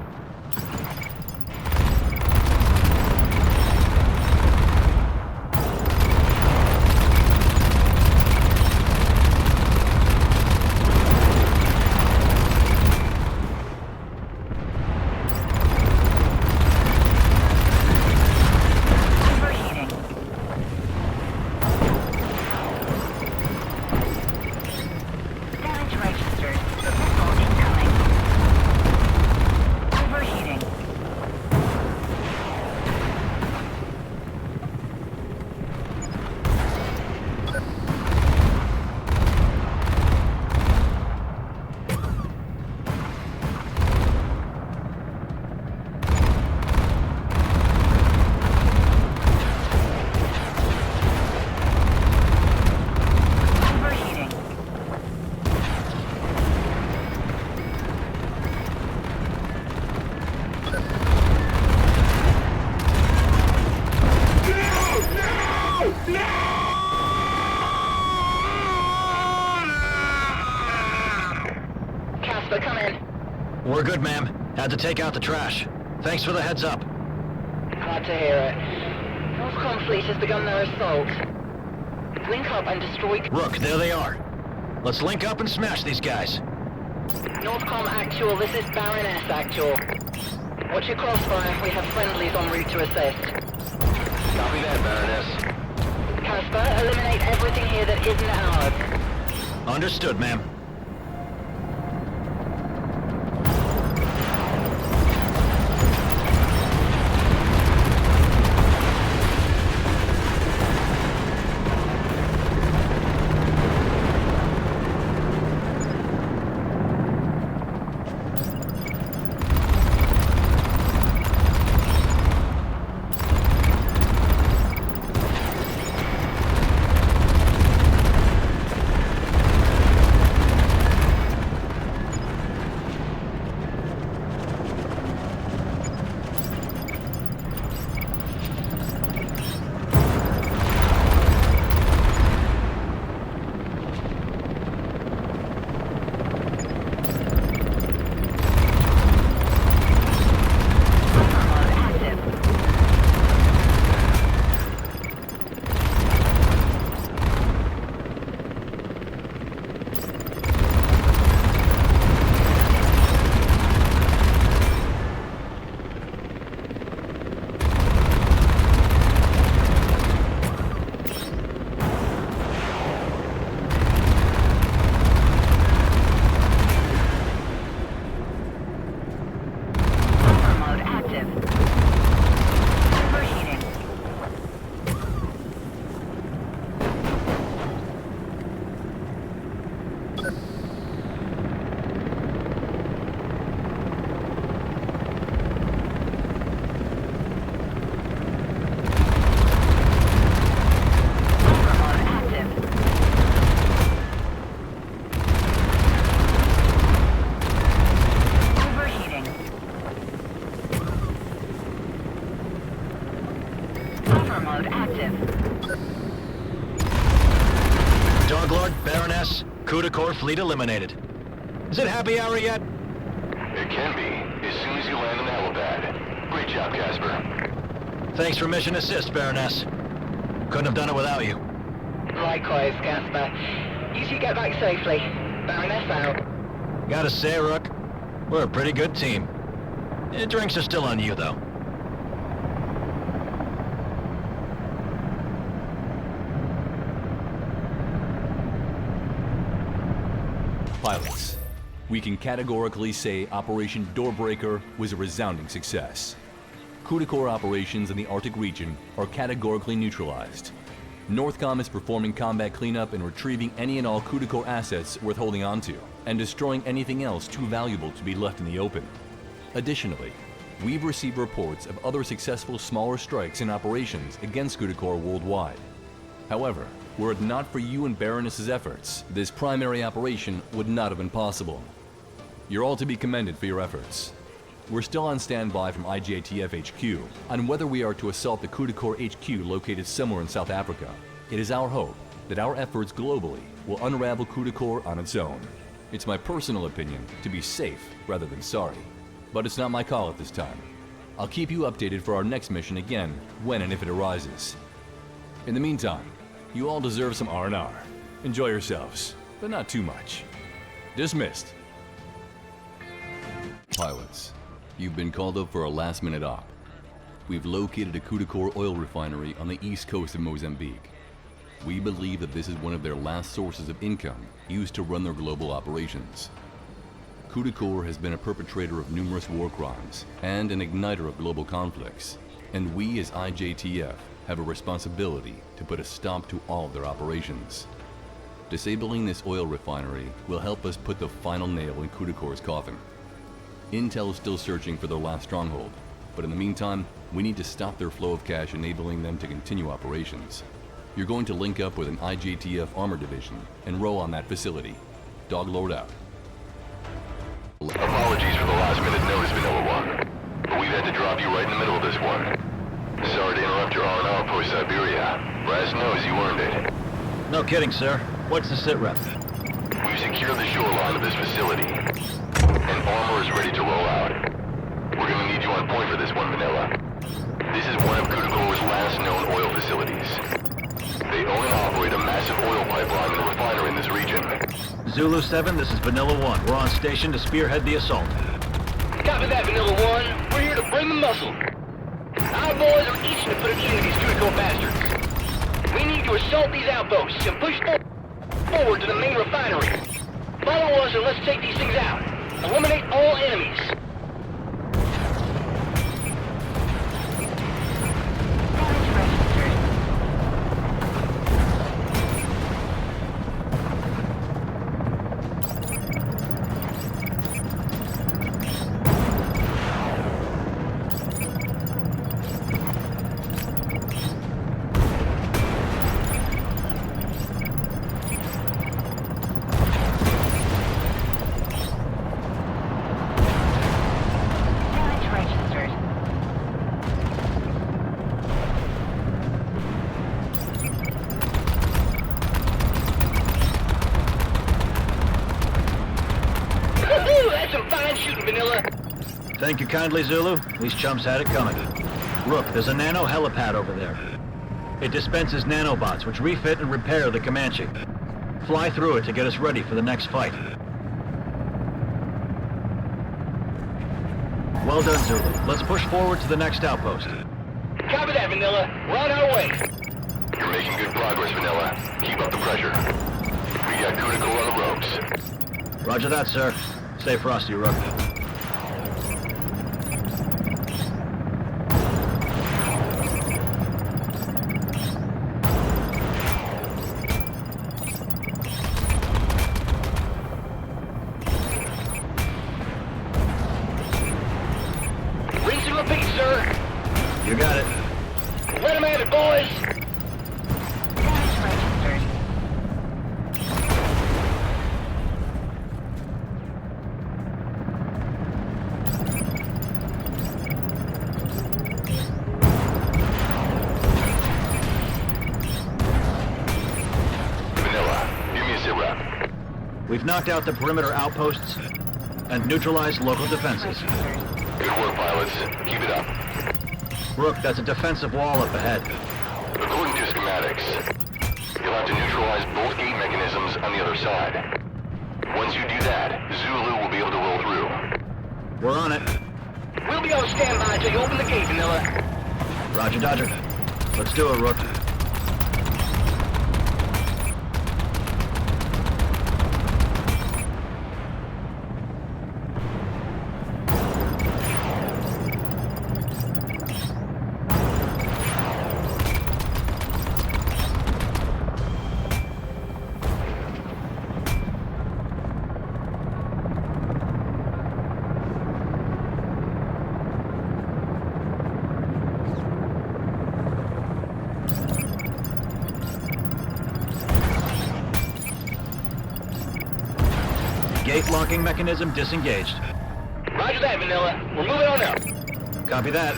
Speaker 5: Casper, come in.
Speaker 3: We're good, ma'am. Had to take out the trash. Thanks for the heads up.
Speaker 5: Glad to hear it. Northcom fleet has begun their assault. Link up and destroy...
Speaker 3: Rook, there they are. Let's link up and smash these guys.
Speaker 5: Northcom Actual, this is Baroness Actual. Watch your crossfire, we have friendlies en route to assist.
Speaker 4: Copy that, Baroness.
Speaker 5: Casper, eliminate everything here that isn't ours.
Speaker 3: Understood, ma'am. Kudakor fleet eliminated. Is it happy hour yet?
Speaker 2: It can be, as soon as you land on the helipad. Great job, Casper.
Speaker 3: Thanks for mission assist, Baroness. Couldn't have done it without you.
Speaker 5: Likewise, Casper. You two get back safely. Baroness out.
Speaker 3: Gotta say, Rook, we're a pretty good team. Drinks are still on you, though.
Speaker 1: Pilots, we can categorically say Operation Doorbreaker was a resounding success. Kudakor operations in the Arctic region are categorically neutralized. Northcom is performing combat cleanup and retrieving any and all Kudakor assets worth holding onto, and destroying anything else too valuable to be left in the open. Additionally, we've received reports of other successful smaller strikes and operations against Kudakor worldwide. However, were it not for you and Baroness's efforts, this primary operation would not have been possible. You're all to be commended for your efforts. We're still on standby from IJTF HQ on whether we are to assault the Kudakor HQ located somewhere in South Africa. It is our hope that our efforts globally will unravel Kudakor on its own. It's my personal opinion to be safe rather than sorry, but it's not my call at this time. I'll keep you updated for our next mission again when and if it arises. In the meantime, you all deserve some R&R. Enjoy yourselves, but not too much. Dismissed. Pilots, you've been called up for a last-minute op. We've located a Kudakor oil refinery on the east coast of Mozambique. We believe that this is one of their last sources of income used to run their global operations. Kudakor has been a perpetrator of numerous war crimes and an igniter of global conflicts, and we as IJTF have a responsibility to put a stop to all of their operations. Disabling this oil refinery will help us put the final nail in Kudakor's coffin. Intel is still searching for their last stronghold, but in the meantime, we need to stop their flow of cash, enabling them to continue operations. You're going to link up with an IJTF armor division and row on that facility. Doglord out.
Speaker 2: Apologies for the last-minute notice, Vanilla One. But we've had to drop you right in the middle of this one. Sorry to interrupt your R&R post Siberia. Brass knows you earned it.
Speaker 3: No kidding, sir. What's the sitrep?
Speaker 2: We've secured the shoreline of this facility, and armor is ready to roll out. We're gonna need you on point for this one, Vanilla. This is one of Prodigal's last known oil facilities. They own and operate a massive oil pipeline and a refinery in this region.
Speaker 3: Zulu 7, this is Vanilla 1. We're on station to spearhead the assault.
Speaker 6: Copy that, Vanilla 1. We're here to bring the muscle. Our boys are itching to put an end to these Prodigal bastards. We need to assault these outposts and push forward to the main refinery. Follow us and let's take these things out. Eliminate all enemies.
Speaker 3: Thank you kindly, Zulu. These chumps had it coming. Rook, there's a nano helipad over there. It dispenses nanobots, which refit and repair the Comanche. Fly through it to get us ready for the next fight. Well done, Zulu. Let's push forward to the next outpost.
Speaker 6: Copy that, Vanilla. We're on our way.
Speaker 2: You're making good progress, Vanilla. Keep up the pressure. We got Prodigal on the ropes.
Speaker 3: Roger that, sir. Stay frosty, Rook.
Speaker 6: Rinse and repeat, sir.
Speaker 3: You got it.
Speaker 6: Let them have it, boys.
Speaker 3: We've knocked out the perimeter outposts and neutralized local defenses.
Speaker 2: Good work, pilots. Keep it up.
Speaker 3: Rook, that's a defensive wall up ahead.
Speaker 2: According to schematics, you'll have to neutralize both gate mechanisms on the other side. Once you do that, Zulu will be able to roll through.
Speaker 3: We're on it.
Speaker 6: We'll be on standby until you open the gate, Vanilla.
Speaker 3: Roger, Dodger. Let's do it, Rook. Gate locking mechanism disengaged.
Speaker 6: Roger that, Vanilla. We're moving on up.
Speaker 3: Copy that.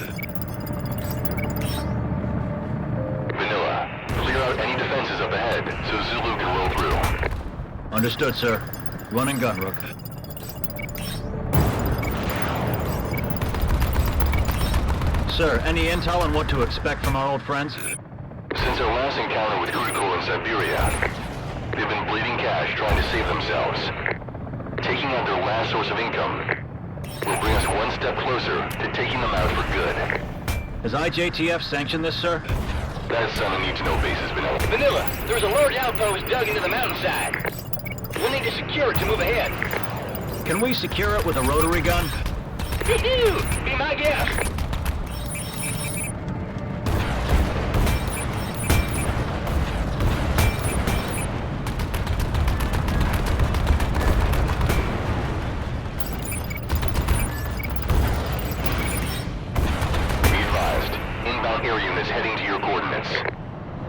Speaker 2: Vanilla, clear out any defenses up ahead so Zulu can roll through.
Speaker 3: Understood, sir. Run and gun, Rook. Sir, any intel on what to expect from our old friends?
Speaker 2: Since our last encounter with Prodigal in Siberia, they've been bleeding cash trying to save themselves. Taking out their last source of income will bring us one step closer to taking them out for good.
Speaker 3: Has IJTF sanctioned this, sir?
Speaker 2: That's on a need-to-know basis, Vanilla.
Speaker 6: Vanilla, there's a large outpost dug into the mountainside. We'll need to secure it to move ahead.
Speaker 3: Can we secure it with a rotary gun?
Speaker 6: Be my guest.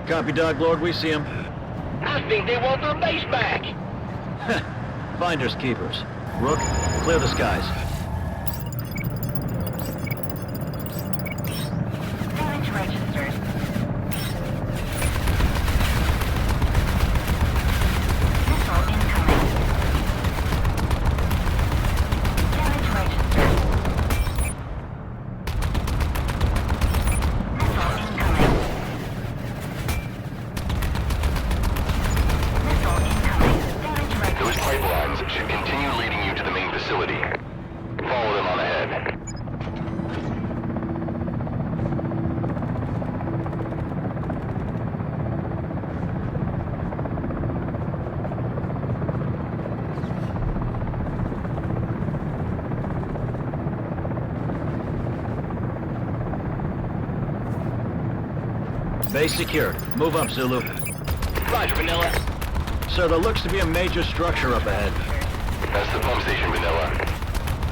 Speaker 3: Copy, Dog Lord. We see him.
Speaker 6: I think they want their base back.
Speaker 3: Finders keepers. Rook, clear the skies. Base secured. Move up, Zulu.
Speaker 2: Roger, Vanilla.
Speaker 3: Sir, there looks to be a major structure up ahead.
Speaker 4: That's the pump station, Vanilla.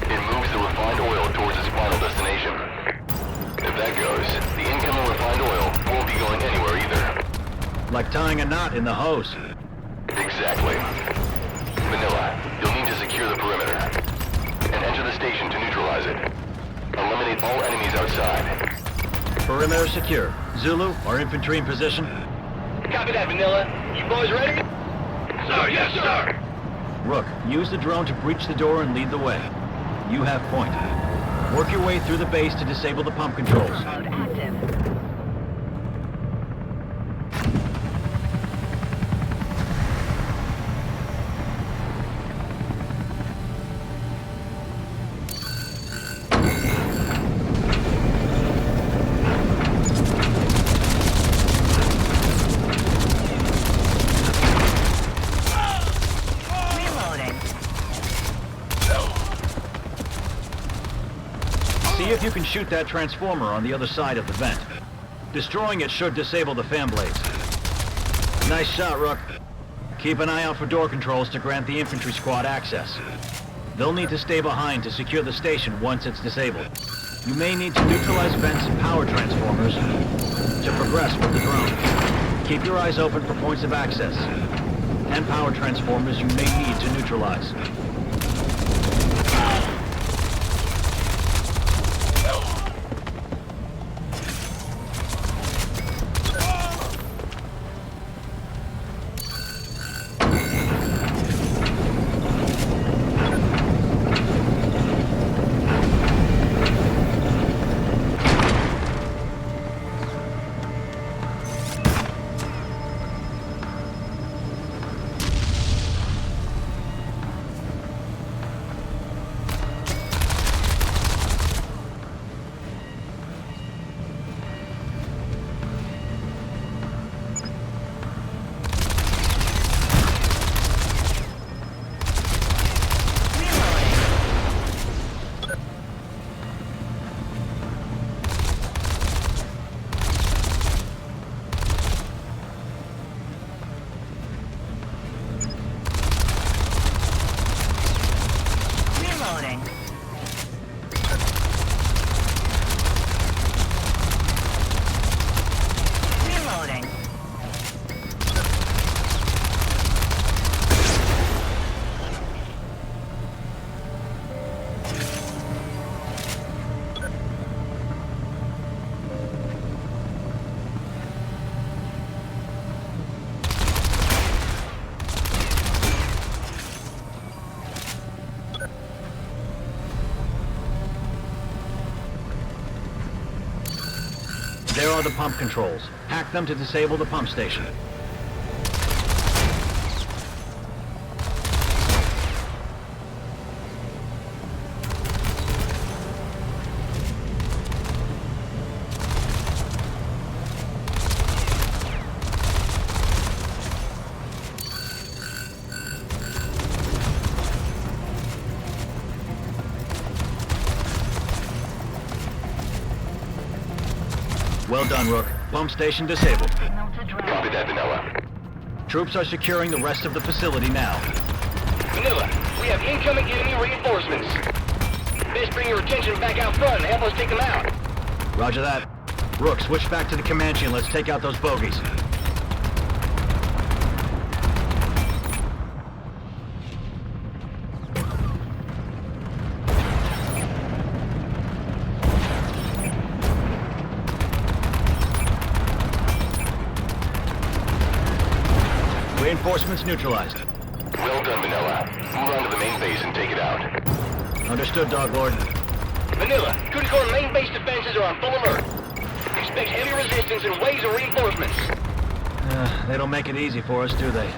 Speaker 4: It moves the refined oil towards its final destination. If that goes, the incoming refined oil won't be going anywhere either.
Speaker 3: Like tying a knot in the hose.
Speaker 4: Exactly. Vanilla, you'll need to secure the perimeter. And enter the station to neutralize it. Eliminate all enemies outside.
Speaker 3: Perimeter secure. Zulu, our infantry in position.
Speaker 2: Copy that, Vanilla. You boys ready?
Speaker 6: Sir, yes, sir.
Speaker 3: Rook, use the drone to breach the door and lead the way. You have point. Work your way through the base to disable the pump controls.
Speaker 5: Mode active.
Speaker 3: See if you can shoot that transformer on the other side of the vent. Destroying it should disable the fan blades. Nice shot, Rook. Keep an eye out for door controls to grant the infantry squad access. They'll need to stay behind to secure the station once it's disabled. You may need to neutralize vents and power transformers to progress with the drone. Keep your eyes open for points of access and power transformers you may need to neutralize. There are the pump controls. Hack them to disable the pump station. Well done, Rook. Pump station disabled.
Speaker 4: Copy that, Vanilla.
Speaker 3: Troops are securing the rest of the facility now.
Speaker 2: Vanilla, we have incoming enemy reinforcements. Best bring your attention back out front and help us take them out.
Speaker 3: Roger that. Rook, switch back to the Comanche and let's take out those bogies. Reinforcements neutralized.
Speaker 4: Well done, Vanilla. Move on to the main base and take it out.
Speaker 3: Understood, Dog Lord.
Speaker 2: Vanilla, critical main base defenses are on full alert. Expect heavy resistance and waves of reinforcements.
Speaker 3: They don't make it easy for us, do they?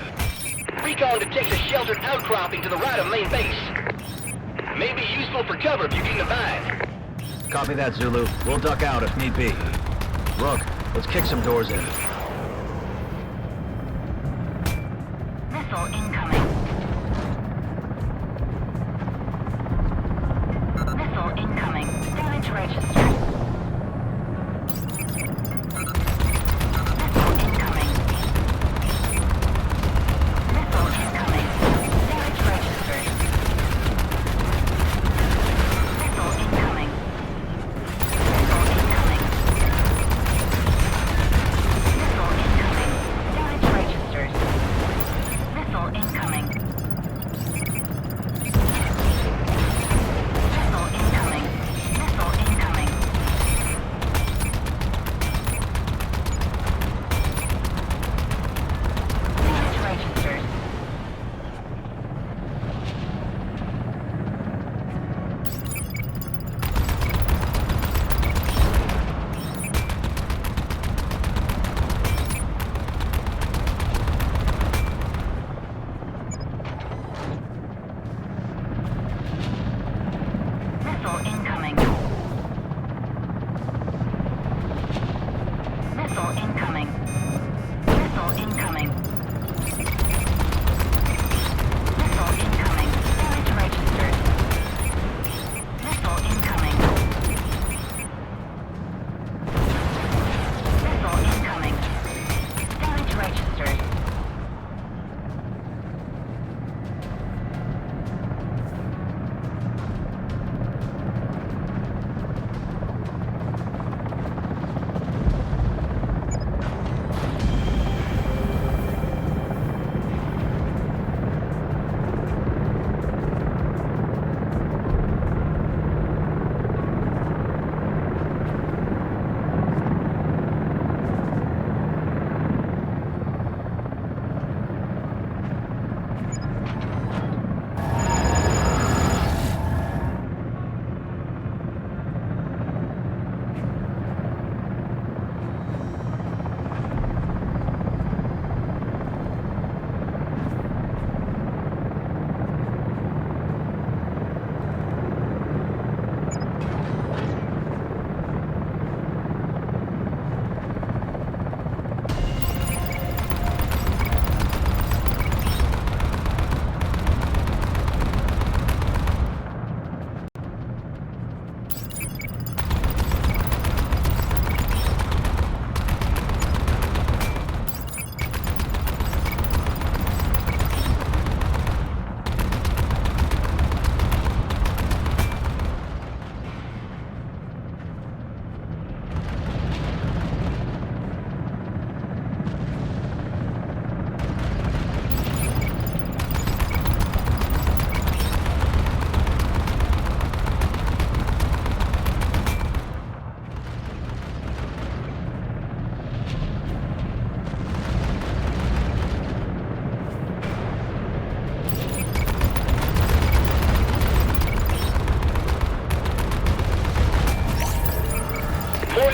Speaker 2: Recon detects a sheltered outcropping to the right of main base. May be useful for cover if you can divide.
Speaker 3: Copy that, Zulu. We'll duck out if need be. Rook, let's kick some doors in.
Speaker 5: Missile incoming. Missile incoming. Damage registered.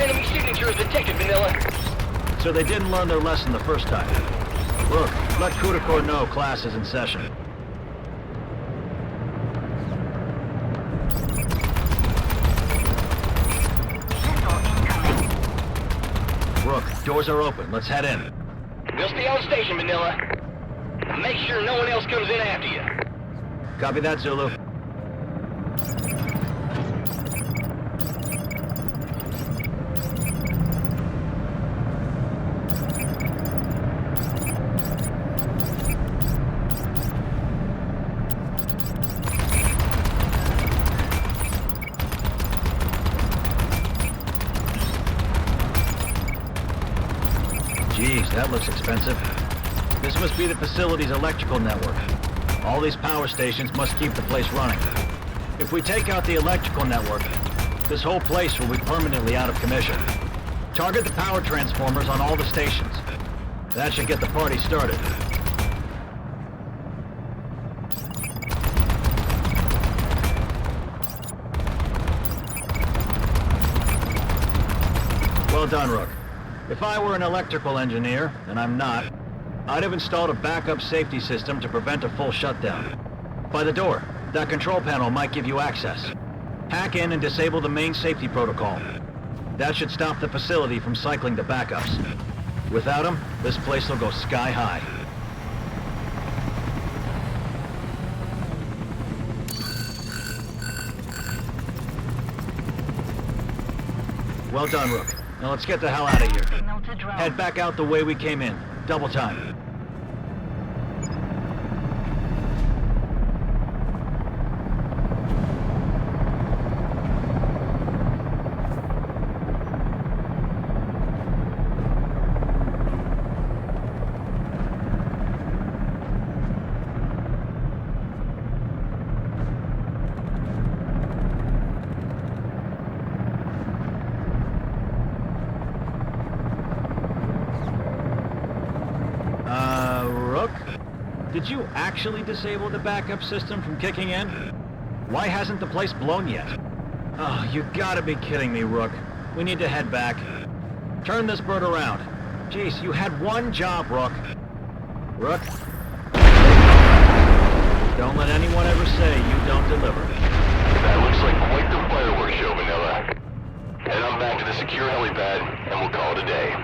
Speaker 2: enemy signatures detected, Vanilla.
Speaker 3: So they didn't learn their lesson the first time. Look, let Kudakor know class is in session. Rook, doors are open. Let's head in.
Speaker 2: We'll stay on station, Vanilla. Make sure no one else comes in after you.
Speaker 3: Copy that, Zulu. Geez, that looks expensive. This must be the facility's electrical network. All these power stations must keep the place running. If we take out the electrical network, this whole place will be permanently out of commission. Target the power transformers on all the stations. That should get the party started. Well done, Rook. If I were an electrical engineer, and I'm not, I'd have installed a backup safety system to prevent a full shutdown. By the door, that control panel might give you access. Hack in and disable the main safety protocol. That should stop the facility from cycling to backups. Without them, this place will go sky high. Well done, Rook. Now let's get the hell out of here. Head back out the way we came in. Double time. Did you actually disable the backup system from kicking in? Why hasn't the place blown yet? Oh, you gotta be kidding me, Rook. We need to head back. Turn this bird around. Jeez, you had one job, Rook. Rook? Don't let anyone ever say you don't deliver.
Speaker 2: That looks like quite the fireworks show, Vanilla. Head on back to the secure helipad, and we'll call it a day.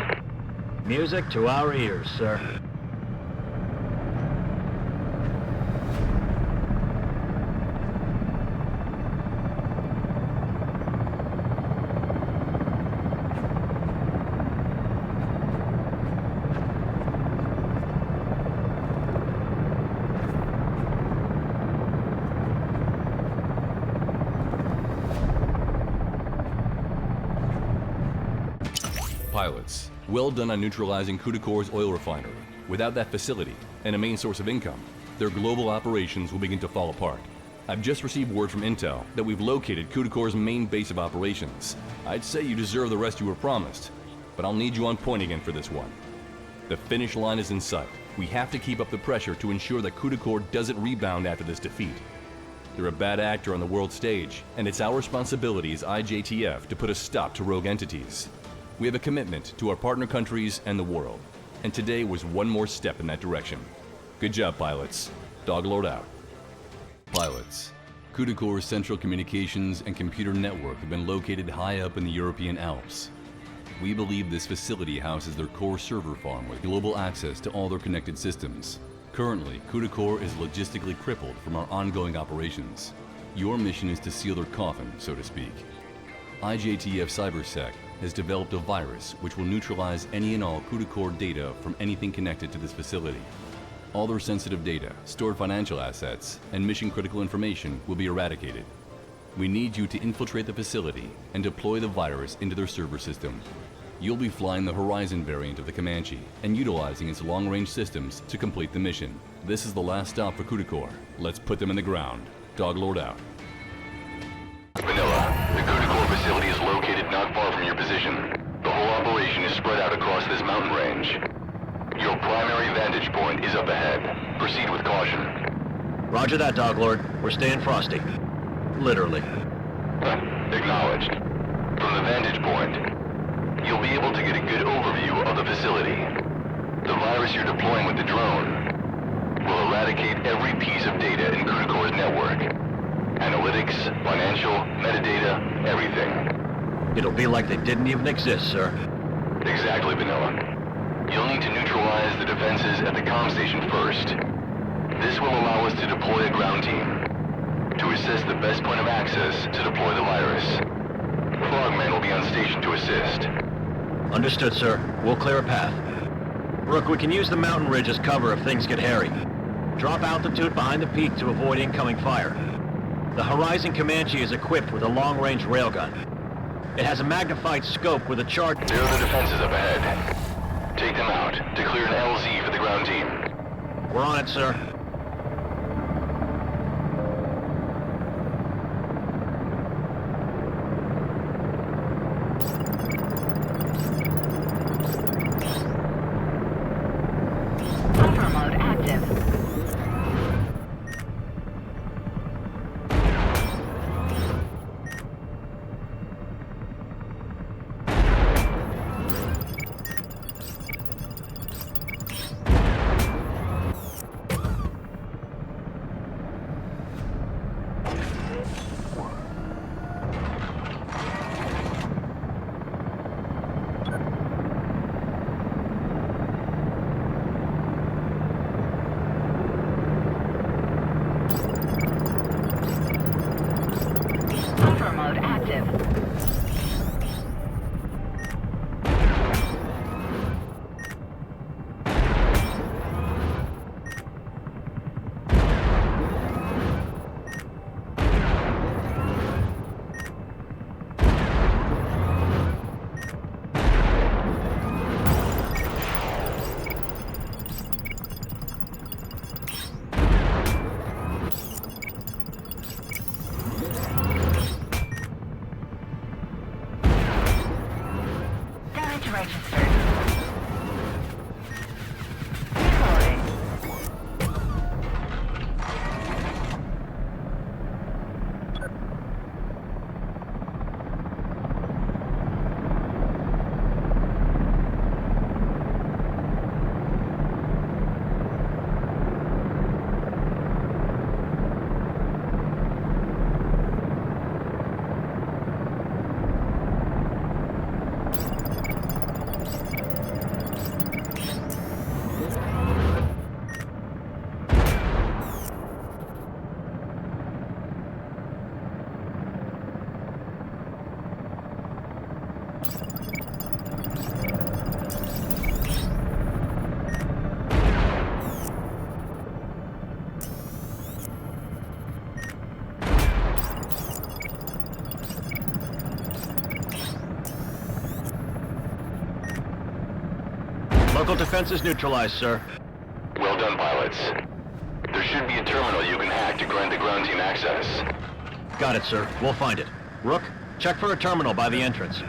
Speaker 3: Music to our ears, sir.
Speaker 1: Pilots, well done on neutralizing Kudakor's oil refinery. Without that facility, and a main source of income, their global operations will begin to fall apart. I've just received word from Intel that we've located Kudakor's main base of operations. I'd say you deserve the rest you were promised, but I'll need you on point again for this one. The finish line is in sight. We have to keep up the pressure to ensure that Kudakor doesn't rebound after this defeat. They're a bad actor on the world stage, and it's our responsibility as IJTF to put a stop to rogue entities. We have a commitment to our partner countries and the world, and today was one more step in that direction. Good job, pilots. Doglord out. Pilots, Kudakor's central communications and computer network have been located high up in the European Alps. We believe this facility houses their core server farm with global access to all their connected systems. Currently, Kudakor is logistically crippled from our ongoing operations. Your mission is to seal their coffin, so to speak. IJTF CyberSec has developed a virus which will neutralize any and all Kudakor data from anything connected to this facility. All their sensitive data, stored financial assets, and mission-critical information will be eradicated. We need you to infiltrate the facility and deploy the virus into their server system. You'll be flying the Horizon variant of the Comanche and utilizing its long-range systems to complete the mission. This is the last stop for Kudakor. Let's put them in the ground. Doglord out.
Speaker 2: Vanilla, the Kudakor facility is located not far from your position. The whole operation is spread out across this mountain range. Your primary vantage point is up ahead. Proceed with caution.
Speaker 3: Roger that, Doglord. We're staying frosty. Literally.
Speaker 2: Acknowledged. From the vantage point, you'll be able to get a good overview of the facility. The virus you're deploying with the drone will eradicate every piece of data in Prodigal's network. Analytics, financial, metadata, everything.
Speaker 3: It'll be like they didn't even exist, sir.
Speaker 2: Exactly, Vanilla. You'll need to neutralize the defenses at the comm station first. This will allow us to deploy a ground team to assess the best point of access to deploy the virus. Frogman will be on station to assist.
Speaker 3: Understood, sir. We'll clear a path. Rook, we can use the mountain ridge as cover if things get hairy. Drop altitude behind the peak to avoid incoming fire. The Horizon Comanche is equipped with a long-range railgun. It has a magnified scope with a chart...
Speaker 2: There are the defenses up ahead. Take them out to clear an LZ for the ground team.
Speaker 3: We're on it, sir.
Speaker 5: Buffer mode active. Buffer mode active. Damage registered. Recording.
Speaker 3: Local defenses neutralized, sir.
Speaker 2: Well done, pilots. There should be a terminal you can hack to grant the ground team access.
Speaker 3: Got it, sir. We'll find it. Rook, check for a terminal by the entrance.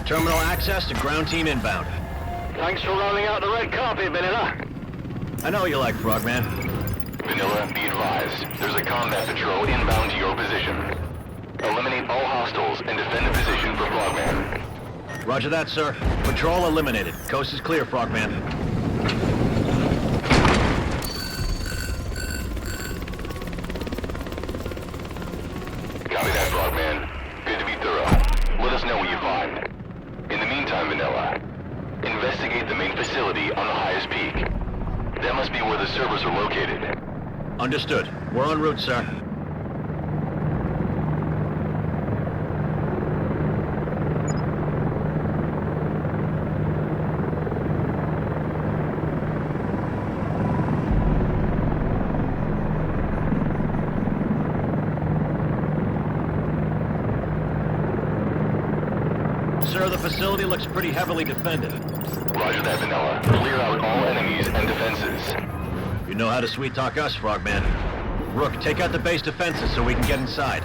Speaker 3: Terminal access to ground team inbound.
Speaker 2: Thanks for rolling out the red carpet, Vanilla.
Speaker 3: I know you like Frogman.
Speaker 2: Vanilla, be advised. There's a combat patrol inbound to your position. Eliminate all hostiles and defend the position for Frogman.
Speaker 3: Roger that, sir. Patrol eliminated. Coast is clear, Frogman.
Speaker 2: Copy that, Frogman. Good to be thorough. Let us know what you find. In the meantime, Vanilla, investigate the main facility on the highest peak. That must be where the servers are located.
Speaker 3: Understood. We're en route, sir. Sir, Sir, the facility looks pretty heavily defended.
Speaker 2: Roger that, Vanilla. Clear out all enemies and defenses.
Speaker 3: You know how to sweet-talk us, Frogman. Rook, take out the base defenses so we can get inside.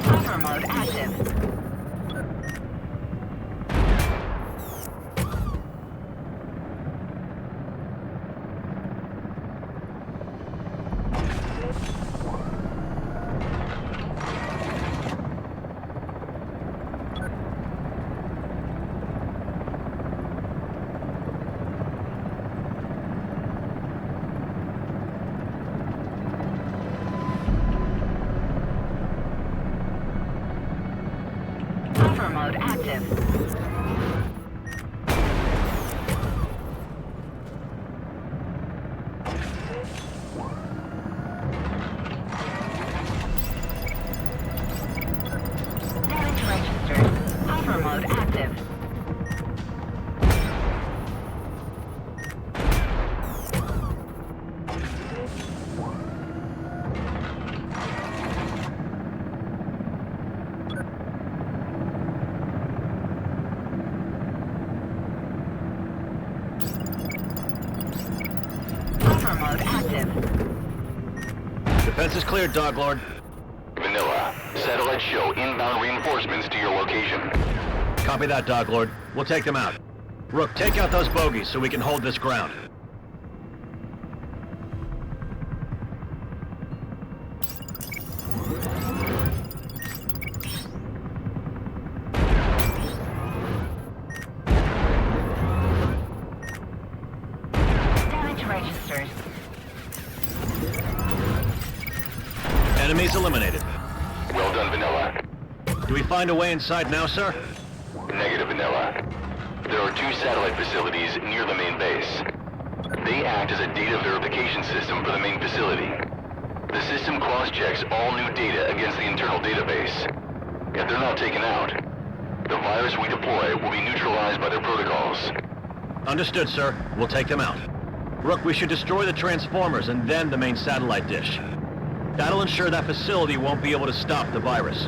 Speaker 5: Cover mode active. Cover mode active. Damage registered. Cover mode active. Cover mode active.
Speaker 3: Defense is cleared, Dog Lord.
Speaker 2: Vanilla, satellites show inbound reinforcements to your location.
Speaker 3: Copy that, Dog Lord. We'll take them out. Rook, take out those bogies so we can hold this ground.
Speaker 5: Damage registered.
Speaker 3: Enemies eliminated.
Speaker 2: Well done, Vanilla.
Speaker 3: Do we find a way inside now, sir?
Speaker 2: Negative, Vanilla. There are 2 satellite facilities near the main base. They act as a data verification system for the main facility. The system cross-checks all new data against the internal database. If they're not taken out, the virus we deploy will be neutralized by their protocols.
Speaker 3: Understood, sir. We'll take them out. Rook, we should destroy the transformers and then the main satellite dish. That'll ensure that facility won't be able to stop the virus.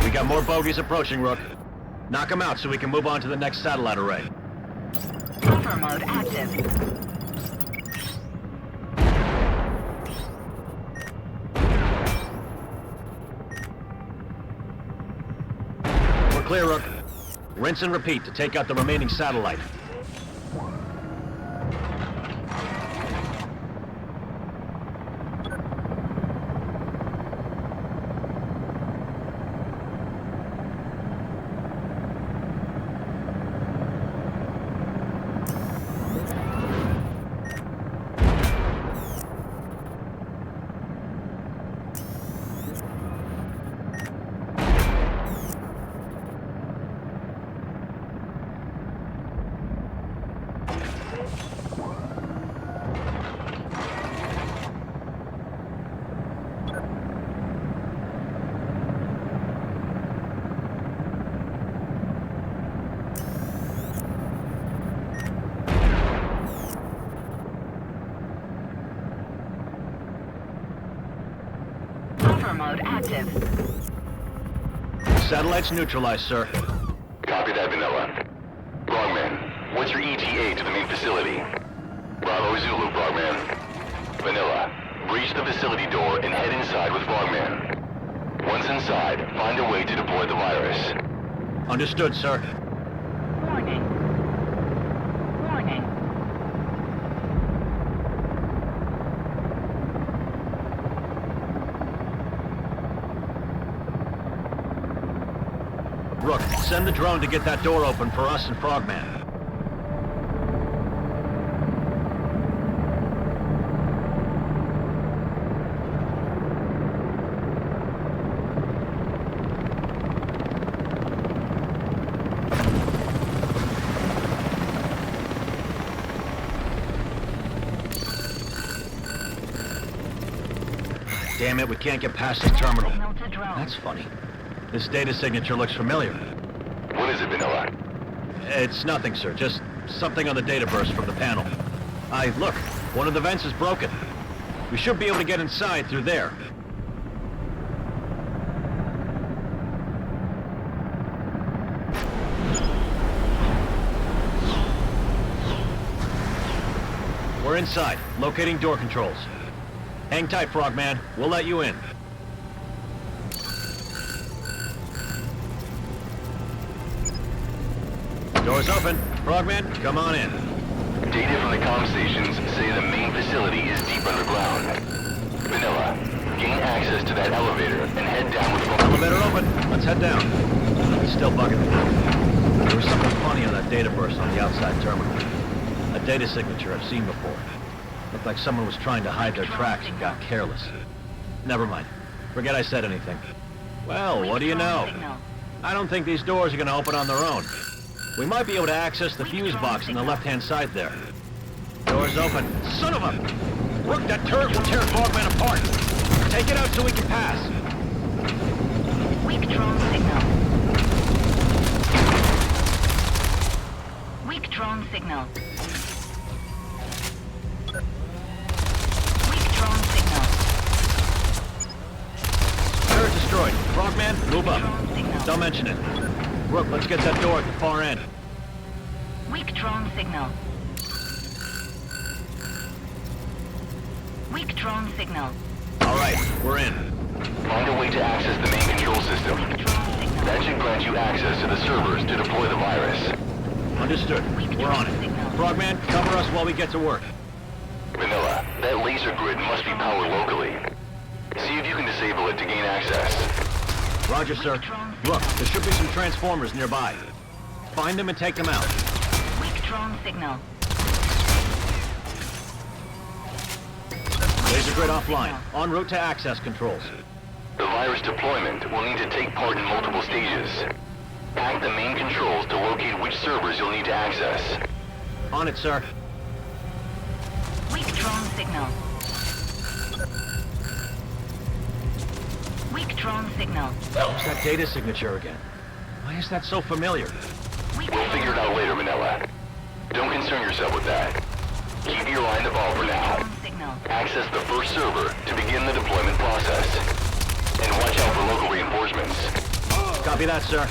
Speaker 3: We got more bogies approaching, Rook. Knock them out so we can move on to the next satellite array.
Speaker 5: Cover mode active.
Speaker 3: We're clear, Rook. Rinse and repeat to take out the remaining satellite.
Speaker 5: Cover mode active.
Speaker 3: Satellites neutralized, sir.
Speaker 2: Copy that, Vanilla. Frogman, what's your ETA to the main facility? Bravo Zulu, Frogman. Vanilla, breach the facility door and head inside with Frogman. Once inside, find a way to deploy the virus.
Speaker 3: Understood, sir.
Speaker 5: Warning. Warning.
Speaker 3: Send the drone to get that door open for us and Frogman. Damn it, we can't get past this terminal. That's funny. This data signature looks familiar.
Speaker 2: What is it, Vanilla?
Speaker 3: It's nothing, sir. Just something on the data burst from the panel. Look, one of the vents is broken. We should be able to get inside through there. We're inside, locating door controls. Hang tight, Frogman. We'll let you in. Door's open. Frogman, come on in.
Speaker 2: Data from the comm stations say the main facility is deep underground. Vanilla, gain access to that elevator and head down with...
Speaker 3: Elevator open. Let's head down. It's still bugging me. There was something funny on that data burst on the outside terminal. A data signature I've seen before. Looked like someone was trying to hide their tracks and got careless. Never mind. Forget I said anything. Well, what do you know? I don't think these doors are going to open on their own. We might be able to access the fuse box on the left-hand side there. Door's open. Son of a... Rook, that turret will tear Frogman apart. Take it out so we can pass.
Speaker 5: Weak drone signal. Weak drone signal. Weak drone signal.
Speaker 3: Turret destroyed. Frogman, move up. Don't mention it. Rook, let's get that door at the far end.
Speaker 5: Weak drone signal. Weak drone signal.
Speaker 3: All right, we're in.
Speaker 2: Find a way to access the main control system. That should grant you access to the servers to deploy the virus.
Speaker 3: Understood. We're on it. Frogman, cover us while we get to work.
Speaker 2: Vanilla, that laser grid must be powered locally. See if you can disable it to gain access.
Speaker 3: Roger, sir. Look, there should be some transformers nearby. Find them and take them out.
Speaker 5: Weak drone signal.
Speaker 3: Laser grid offline. En route to access controls.
Speaker 2: The virus deployment will need to take part in multiple stages. Hack the main controls to locate which servers you'll need to access.
Speaker 3: On it, sir.
Speaker 5: Weak drone signal. Weak drone signal.
Speaker 3: What's that data signature again? Why is that so familiar?
Speaker 5: Weak
Speaker 2: We'll figure it out later, Vanilla. Don't concern yourself with that. Keep your eye on the ball for now.
Speaker 5: drone signal.
Speaker 2: Access the first server to begin the deployment process. And watch out for local reinforcements.
Speaker 3: Copy that, sir.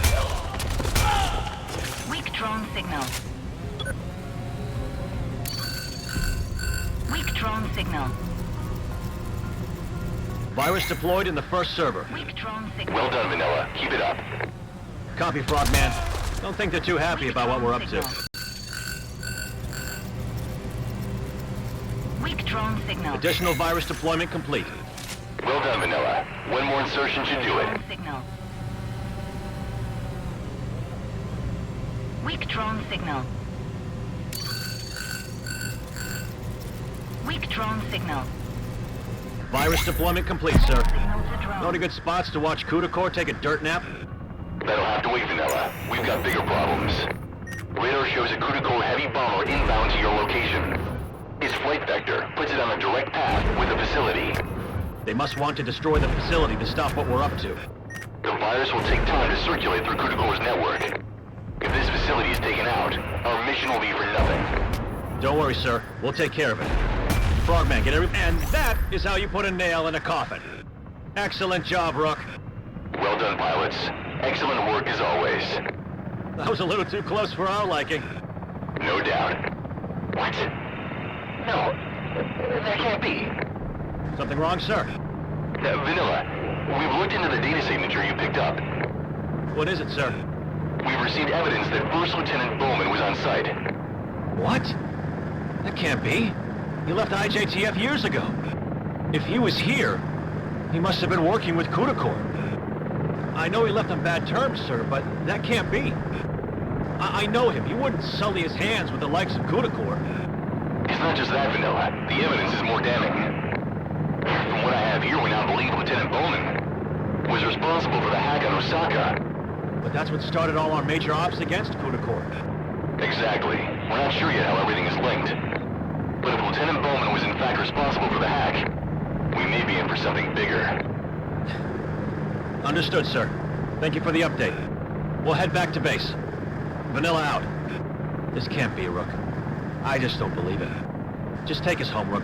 Speaker 5: Weak drone signal. Weak drone signal.
Speaker 3: Virus deployed in the first server.
Speaker 5: Weak drone signal.
Speaker 2: Well done, Vanilla. Keep it up.
Speaker 3: Copy, Frogman. Don't think they're too happy about what we're up to.
Speaker 5: Weak drone signal.
Speaker 3: Additional virus deployment complete.
Speaker 2: Well done, Vanilla. One more insertion should do it.
Speaker 5: Drone signal. Weak drone signal. Weak drone signal.
Speaker 3: Virus deployment complete, sir.
Speaker 5: Signal to drone.
Speaker 3: Know any good spots to watch Kudakor take a dirt nap?
Speaker 2: That'll have to wait, Vanilla. We've got bigger problems. Radar shows a Kudakor heavy bomber inbound to your location. Its flight vector puts it on a direct path with the facility.
Speaker 3: They must want to destroy the facility to stop what we're up to.
Speaker 2: The virus will take time to circulate through Kudakor's network. If this facility is taken out, our mission will be for nothing.
Speaker 3: Don't worry, sir. We'll take care of it. Frogman, get every... And that is how you put a nail in a coffin. Excellent job, Rook.
Speaker 2: Well done, pilots. Excellent work as always.
Speaker 3: That was a little too close for our liking.
Speaker 2: No doubt. What? No. That can't be.
Speaker 3: Something wrong, sir?
Speaker 2: Vanilla, we've looked into the data signature you picked up.
Speaker 3: What is it, sir?
Speaker 2: We've received evidence that First Lieutenant Bowman was on site.
Speaker 3: What? That can't be. He left IJTF years ago. If he was here, he must have been working with Kudakor. I know he left on bad terms, sir, but that can't be. I know him. He wouldn't sully his hands with the likes of Kudakor.
Speaker 2: It's not just that, Vanilla. The evidence is more damning. From what I have here, we now believe Lieutenant Bowman was responsible for the hack on Osaka.
Speaker 3: But that's what started all our major ops against Kudakor.
Speaker 2: Exactly. We're not sure yet how everything is linked. But if Lieutenant Bowman was in fact responsible for the hack, we may be in for something bigger.
Speaker 3: Understood, sir. Thank you for the update. We'll head back to base. Vanilla out. This can't be, Rook. I just don't believe it. Just take us home, Rook.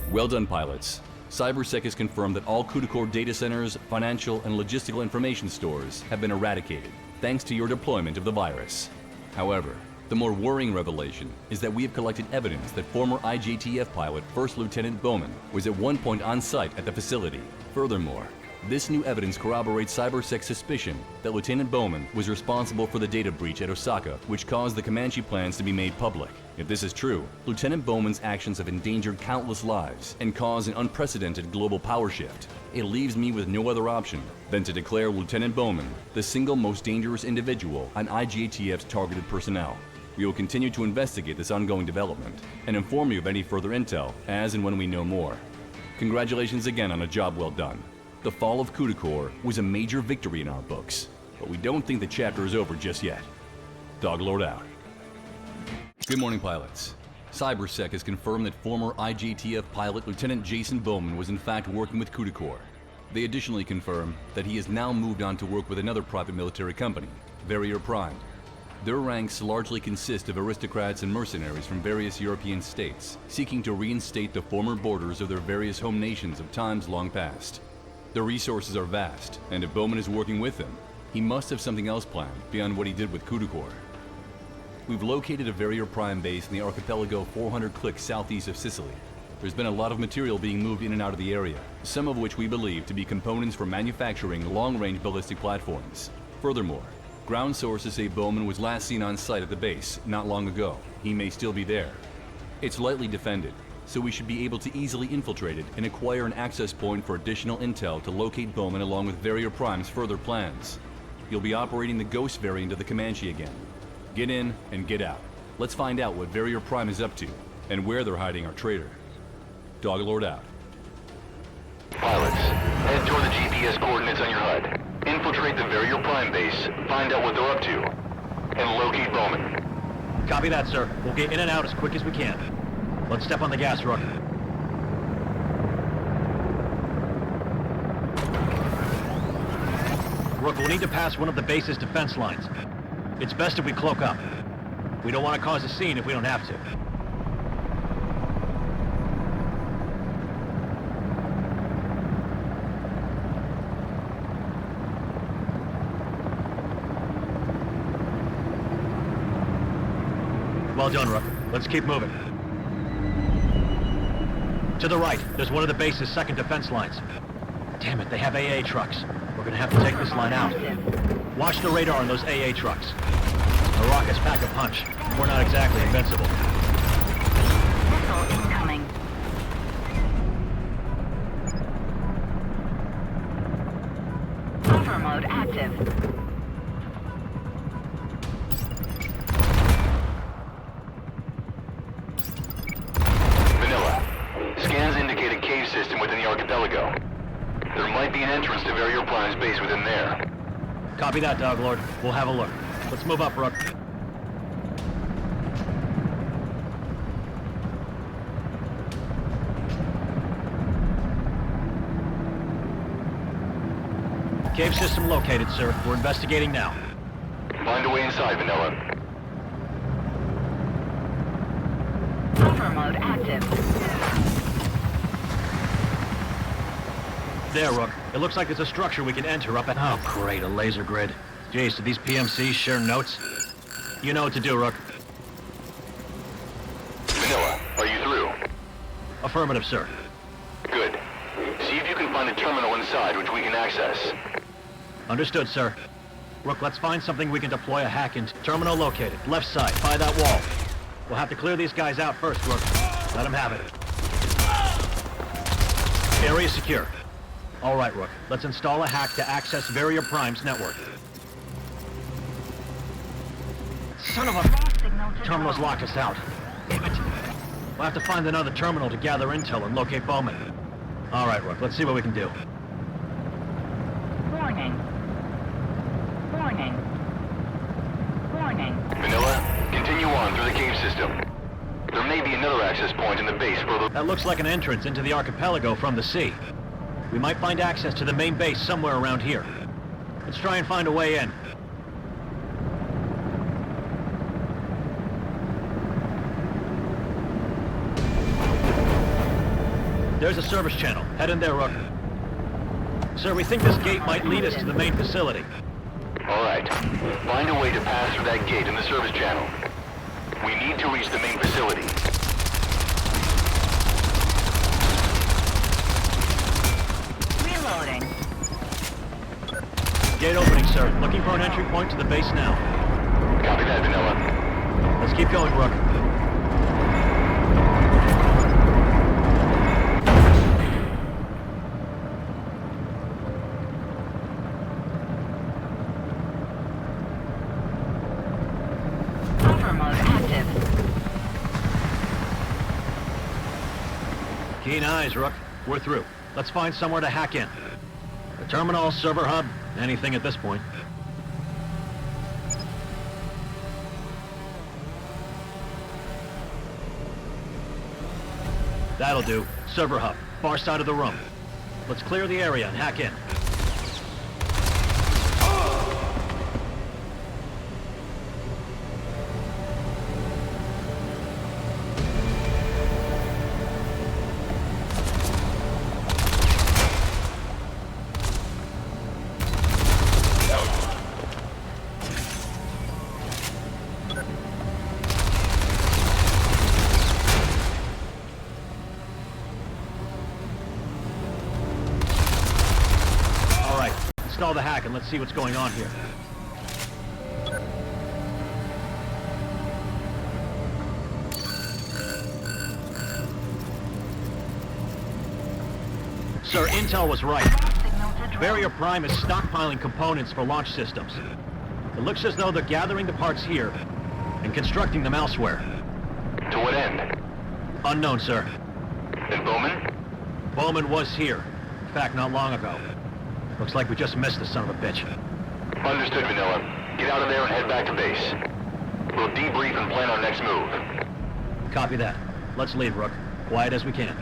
Speaker 1: Well done, pilots. CyberSec has confirmed that all Kudakor data centers, financial, and logistical information stores have been eradicated, thanks to your deployment of the virus. However, the more worrying revelation is that we have collected evidence that former IJTF pilot First Lieutenant Bowman was at one point on site at the facility. Furthermore, this new evidence corroborates CyberSec's suspicion that Lieutenant Bowman was responsible for the data breach at Osaka, which caused the Comanche plans to be made public. If this is true, Lieutenant Bowman's actions have endangered countless lives and caused an unprecedented global power shift. It leaves me with no other option than to declare Lieutenant Bowman the single most dangerous individual on IJTF's targeted personnel. We will continue to investigate this ongoing development and inform you of any further intel as and when we know more. Congratulations again on a job well done. The fall of Kudakor was a major victory in our books, but we don't think the chapter is over just yet. Doglord out. Good morning, pilots. CyberSec has confirmed that former IJTF pilot Lieutenant Jason Bowman was in fact working with Kudakor. They additionally confirm that he has now moved on to work with another private military company, Verrier Prime. Their ranks largely consist of aristocrats and mercenaries from various European states, seeking to reinstate the former borders of their various home nations of times long past. Their resources are vast, and if Bowman is working with them, he must have something else planned beyond what he did with Kudakor. We've located a Verrier Prime base in the archipelago 400 clicks southeast of Sicily. There's been a lot of material being moved in and out of the area, some of which we believe to be components for manufacturing long-range ballistic platforms. Furthermore, ground sources say Bowman was last seen on site at the base not long ago. He may still be there. It's lightly defended, so we should be able to easily infiltrate it and acquire an access point for additional intel to locate Bowman along with Verrier Prime's further plans. You'll be operating the Ghost variant of the Comanche again. Get in and get out. Let's find out what Verrier Prime is up to and where they're hiding our traitor. Doglord out.
Speaker 2: Pilots, head toward the GPS coordinates on your HUD. Infiltrate the Verrier Prime base, find out what they're up to, and locate Bowman.
Speaker 3: Copy that, sir. We'll get in and out as quick as we can. Let's step on the gas, Rook. Rook, we'll need to pass one of the base's defense lines. It's best if we cloak up. We don't want to cause a scene if we don't have to. Well done, Rook. Let's keep moving. To the right, there's one of the base's second defense lines. Damn it, they have AA trucks. We're gonna have to take this line out. Watch the radar on those AA trucks. The rockets pack a punch. We're not exactly invincible.
Speaker 5: Missile incoming. Hover mode active.
Speaker 2: Vanilla, scans indicate a cave system within the archipelago. There might be an entrance to Verrier Prime's base within there.
Speaker 3: Copy that, Doglord. We'll have a look. Let's move up, Rook. Cave system located, sir. We're investigating now.
Speaker 2: Find a way inside, Vanilla.
Speaker 5: Hover mode active.
Speaker 3: There, Rook. It looks like there's a structure we can enter up at... Oh, great, a laser grid. Jeez, do these PMCs share notes? You know what to do, Rook.
Speaker 2: Vanilla, are you through?
Speaker 3: Affirmative, sir.
Speaker 2: Good. See if you can find a terminal inside which we can access.
Speaker 3: Understood, sir. Rook, let's find something we can deploy a hack into. Terminal located. Left side, by that wall. We'll have to clear these guys out first, Rook. Let them have it. Area secure. All right, Rook. Let's install a hack to access Varier Prime's network. Son of a... Terminal's locked us out. Damn it. We'll have to find another terminal to gather intel and locate Bowman. All right, Rook. Let's see what we can do.
Speaker 8: Warning. Warning. Warning.
Speaker 2: Manila, continue on through the cave system. There may be another access point in the base further...
Speaker 3: That looks like an entrance into the archipelago from the sea. We might find access to the main base somewhere around here. Let's try and find a way in. There's a service channel. Head in there, Rook. Sir, we think this gate might lead us to the main facility.
Speaker 2: All right. Find a way to pass through that gate in the service channel. We need to reach the main facility.
Speaker 8: Reloading.
Speaker 3: Gate opening, sir. Looking for an entry point to the base now.
Speaker 2: Copy that, Vanilla.
Speaker 3: Let's keep going, Rook.
Speaker 8: Hover mode active.
Speaker 3: Keen eyes, Rook. We're through. Let's find somewhere to hack in. The terminal, server hub, anything at this point. That'll do. Server hub, far side of the room. Let's clear the area and hack in. Install the hack and let's see what's going on here. Sir, intel was right. Varier Prime is stockpiling components for launch systems. It looks as though they're gathering the parts here and constructing them elsewhere.
Speaker 2: To what end?
Speaker 3: Unknown, sir.
Speaker 2: And Bowman?
Speaker 3: Bowman was here. In fact, not long ago. Looks like we just missed the son of a bitch.
Speaker 2: Understood, Vanilla. Get out of there and head back to base. We'll debrief and plan our next move.
Speaker 3: Copy that. Let's leave, Rook. Quiet as we can.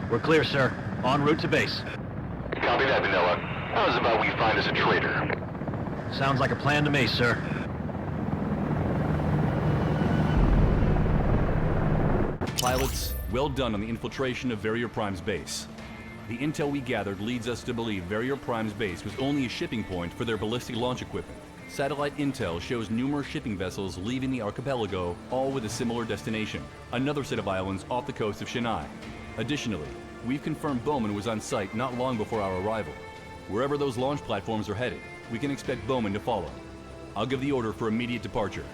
Speaker 3: We're clear, sir. En route to base.
Speaker 2: Copy that, Vanilla. How's about we find us a traitor?
Speaker 3: Sounds like a plan to me, sir.
Speaker 1: Pilots, well done on the infiltration of Varier Prime's base. The intel we gathered leads us to believe Varier Prime's base was only a shipping point for their ballistic launch equipment. Satellite intel shows numerous shipping vessels leaving the archipelago, all with a similar destination, another set of islands off the coast of Chennai. Additionally, we've confirmed Bowman was on site not long before our arrival. Wherever those launch platforms are headed, we can expect Bowman to follow. I'll give the order for immediate departure.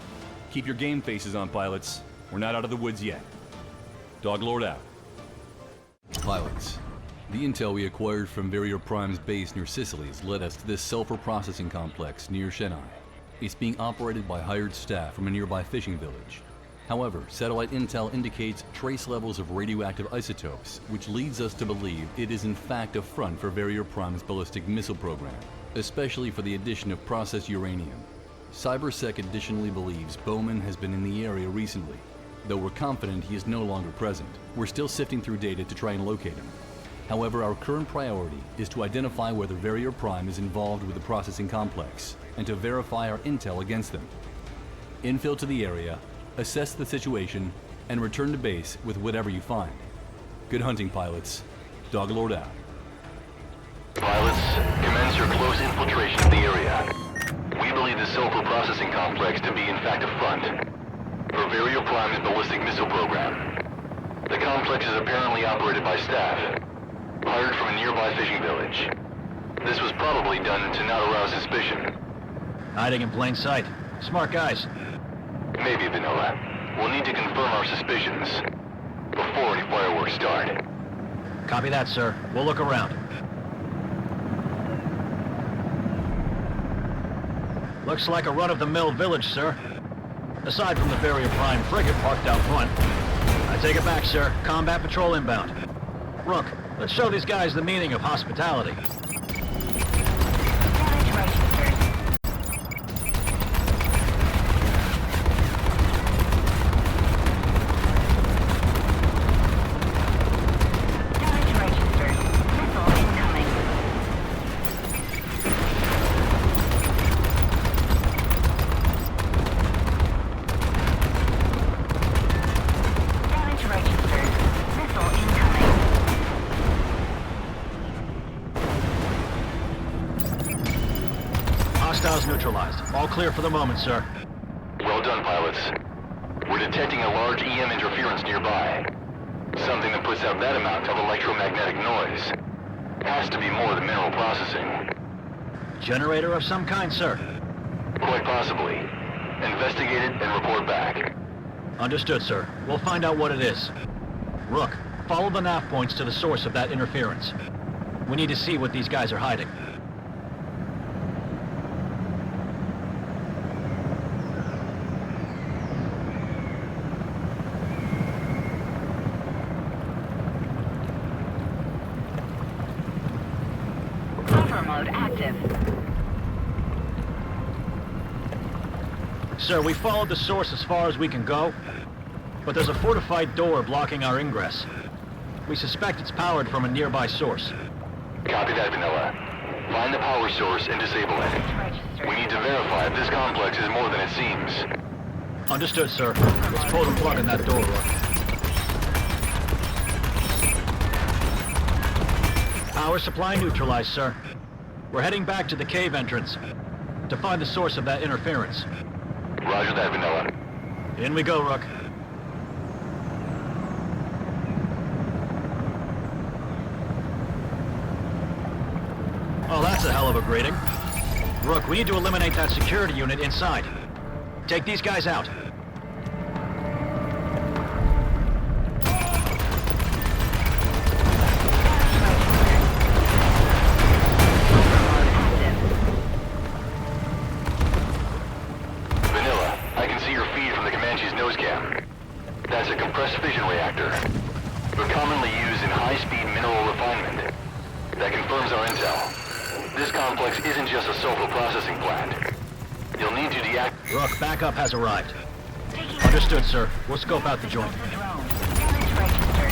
Speaker 1: Keep your game faces on, pilots. We're not out of the woods yet. Dog Lord out. Pilots, the intel we acquired from Varier Prime's base near Sicily has led us to this sulfur processing complex near Chennai. It's being operated by hired staff from a nearby fishing village. However, satellite intel indicates trace levels of radioactive isotopes, which leads us to believe it is in fact a front for Varier Prime's ballistic missile program, especially for the addition of processed uranium. CyberSec additionally believes Bowman has been in the area recently. Though we're confident he is no longer present, we're still sifting through data to try and locate him. However, our current priority is to identify whether Varier Prime is involved with the processing complex, and to verify our intel against them. Infill to the area, assess the situation, and return to base with whatever you find. Good hunting, pilots. Dog Lord out.
Speaker 2: Pilots, commence your close infiltration of the area. We believe the sulfur processing complex to be in fact a front for Varier Prime's ballistic missile program. The complex is apparently operated by staff, hired from a nearby fishing village. This was probably done to not arouse suspicion.
Speaker 3: Hiding in plain sight. Smart guys.
Speaker 2: Maybe, Vanilla. We'll need to confirm our suspicions before any fireworks start.
Speaker 3: Copy that, sir. We'll look around. Looks like a run-of-the-mill village, sir. Aside from the Barrier Prime frigate parked out front. I take it back, sir. Combat patrol inbound. Rook, let's show these guys the meaning of hospitality.
Speaker 8: Damage registered. Damage registered. Missile incoming. Damage registered. Missile incoming.
Speaker 3: Hostiles neutralized. All clear for the moment, sir.
Speaker 2: Well done, pilots. We're detecting a large EM interference nearby. Something that puts out that amount of electromagnetic noise. Has to be more than mineral processing.
Speaker 3: Generator of some kind, sir.
Speaker 2: Quite possibly. Investigate it and report back.
Speaker 3: Understood, sir. We'll find out what it is. Rook, follow the nav points to the source of that interference. We need to see what these guys are hiding.
Speaker 8: Hover mode active.
Speaker 3: Sir, we followed the source as far as we can go, but there's a fortified door blocking our ingress. We suspect it's powered from a nearby source.
Speaker 2: Copy that, Vanilla. Find the power source and disable it.
Speaker 8: Registered.
Speaker 2: We need to verify if this complex is more than it seems.
Speaker 3: Understood, sir. Let's pull the plug on that door, Rook. Power supply neutralized, sir. We're heading back to the cave entrance to find the source of that interference.
Speaker 2: Roger that, Vanilla.
Speaker 3: In we go, Rook. Oh, that's a hell of a greeting. Rook, we need to eliminate that security unit inside. Take these guys out.
Speaker 2: Vanilla, I can see your feed from the Comanche's nose cam. That's a compressed fission reactor. They're commonly used in high-speed mineral refinement. That confirms our intel. This complex isn't just a sulfur processing plant. You'll need to deactivate...
Speaker 3: Rook, backup has arrived. Understood, sir. We'll scope out the joint.
Speaker 8: The drone. Damage registered.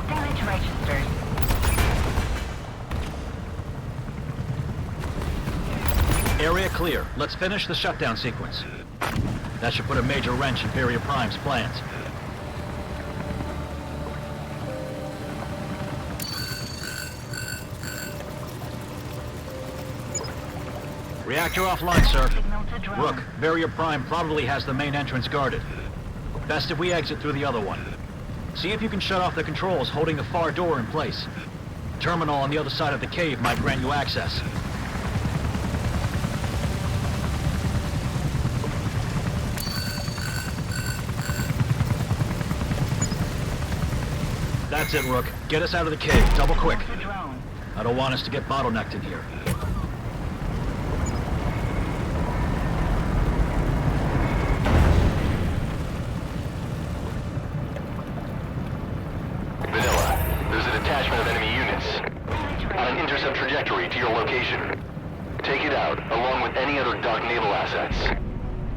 Speaker 8: Damage registered.
Speaker 3: Area clear. Let's finish the shutdown sequence. That should put a major wrench in Barrier Prime's plans. Reactor offline, sir.
Speaker 8: Signal to drone.
Speaker 3: Rook, Barrier Prime probably has the main entrance guarded. Best if we exit through the other one. See if you can shut off the controls holding the far door in place. Terminal on the other side of the cave might grant you access. That's it, Rook. Get us out of the cave, double quick.
Speaker 8: The drone.
Speaker 3: I don't want us to get bottlenecked in here.
Speaker 2: Vanilla, there's a detachment of enemy units on an intercept trajectory to your location. Take it out, along with any other docked naval assets.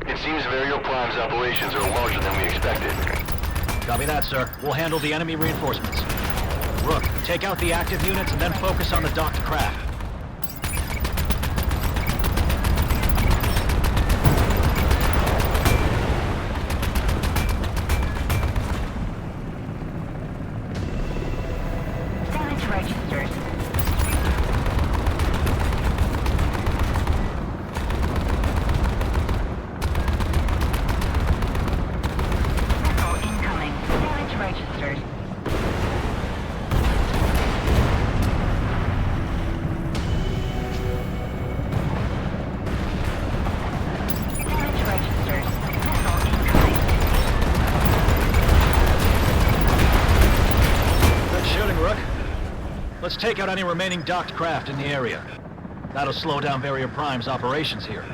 Speaker 2: It seems Barrier Prime's operations are larger than we expected.
Speaker 3: Copy that, sir. We'll handle the enemy reinforcements. Rook, take out the active units and then focus on the docked craft.
Speaker 8: Damage registered.
Speaker 3: Let's take out any remaining docked craft in the area. That'll slow down Barrier Prime's operations here.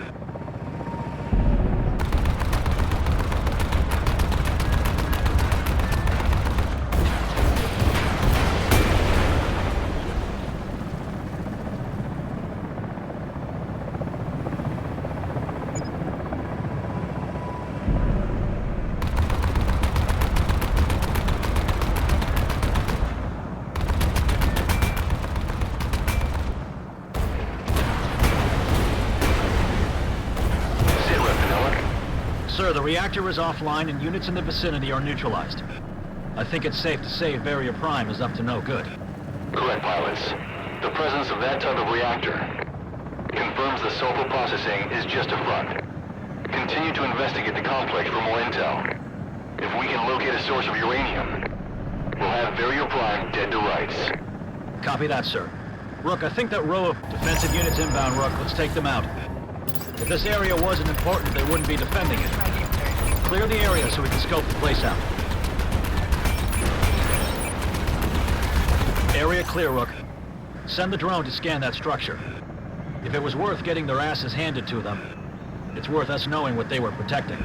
Speaker 3: Sir, the reactor is offline and units in the vicinity are neutralized. I think it's safe to say Barrier Prime is up to no good.
Speaker 2: Correct, pilots. The presence of that type of reactor confirms the sulfur processing is just a front. Continue to investigate the complex for more intel. If we can locate a source of uranium, we'll have Barrier Prime dead to rights.
Speaker 3: Copy that, sir. Rook, I think that row of defensive units inbound, Rook. Let's take them out. If this area wasn't important, they wouldn't be defending it. Clear the area so we can scope the place out. Area clear, Rook. Send the drone to scan that structure. If it was worth getting their asses handed to them, it's worth us knowing what they were protecting.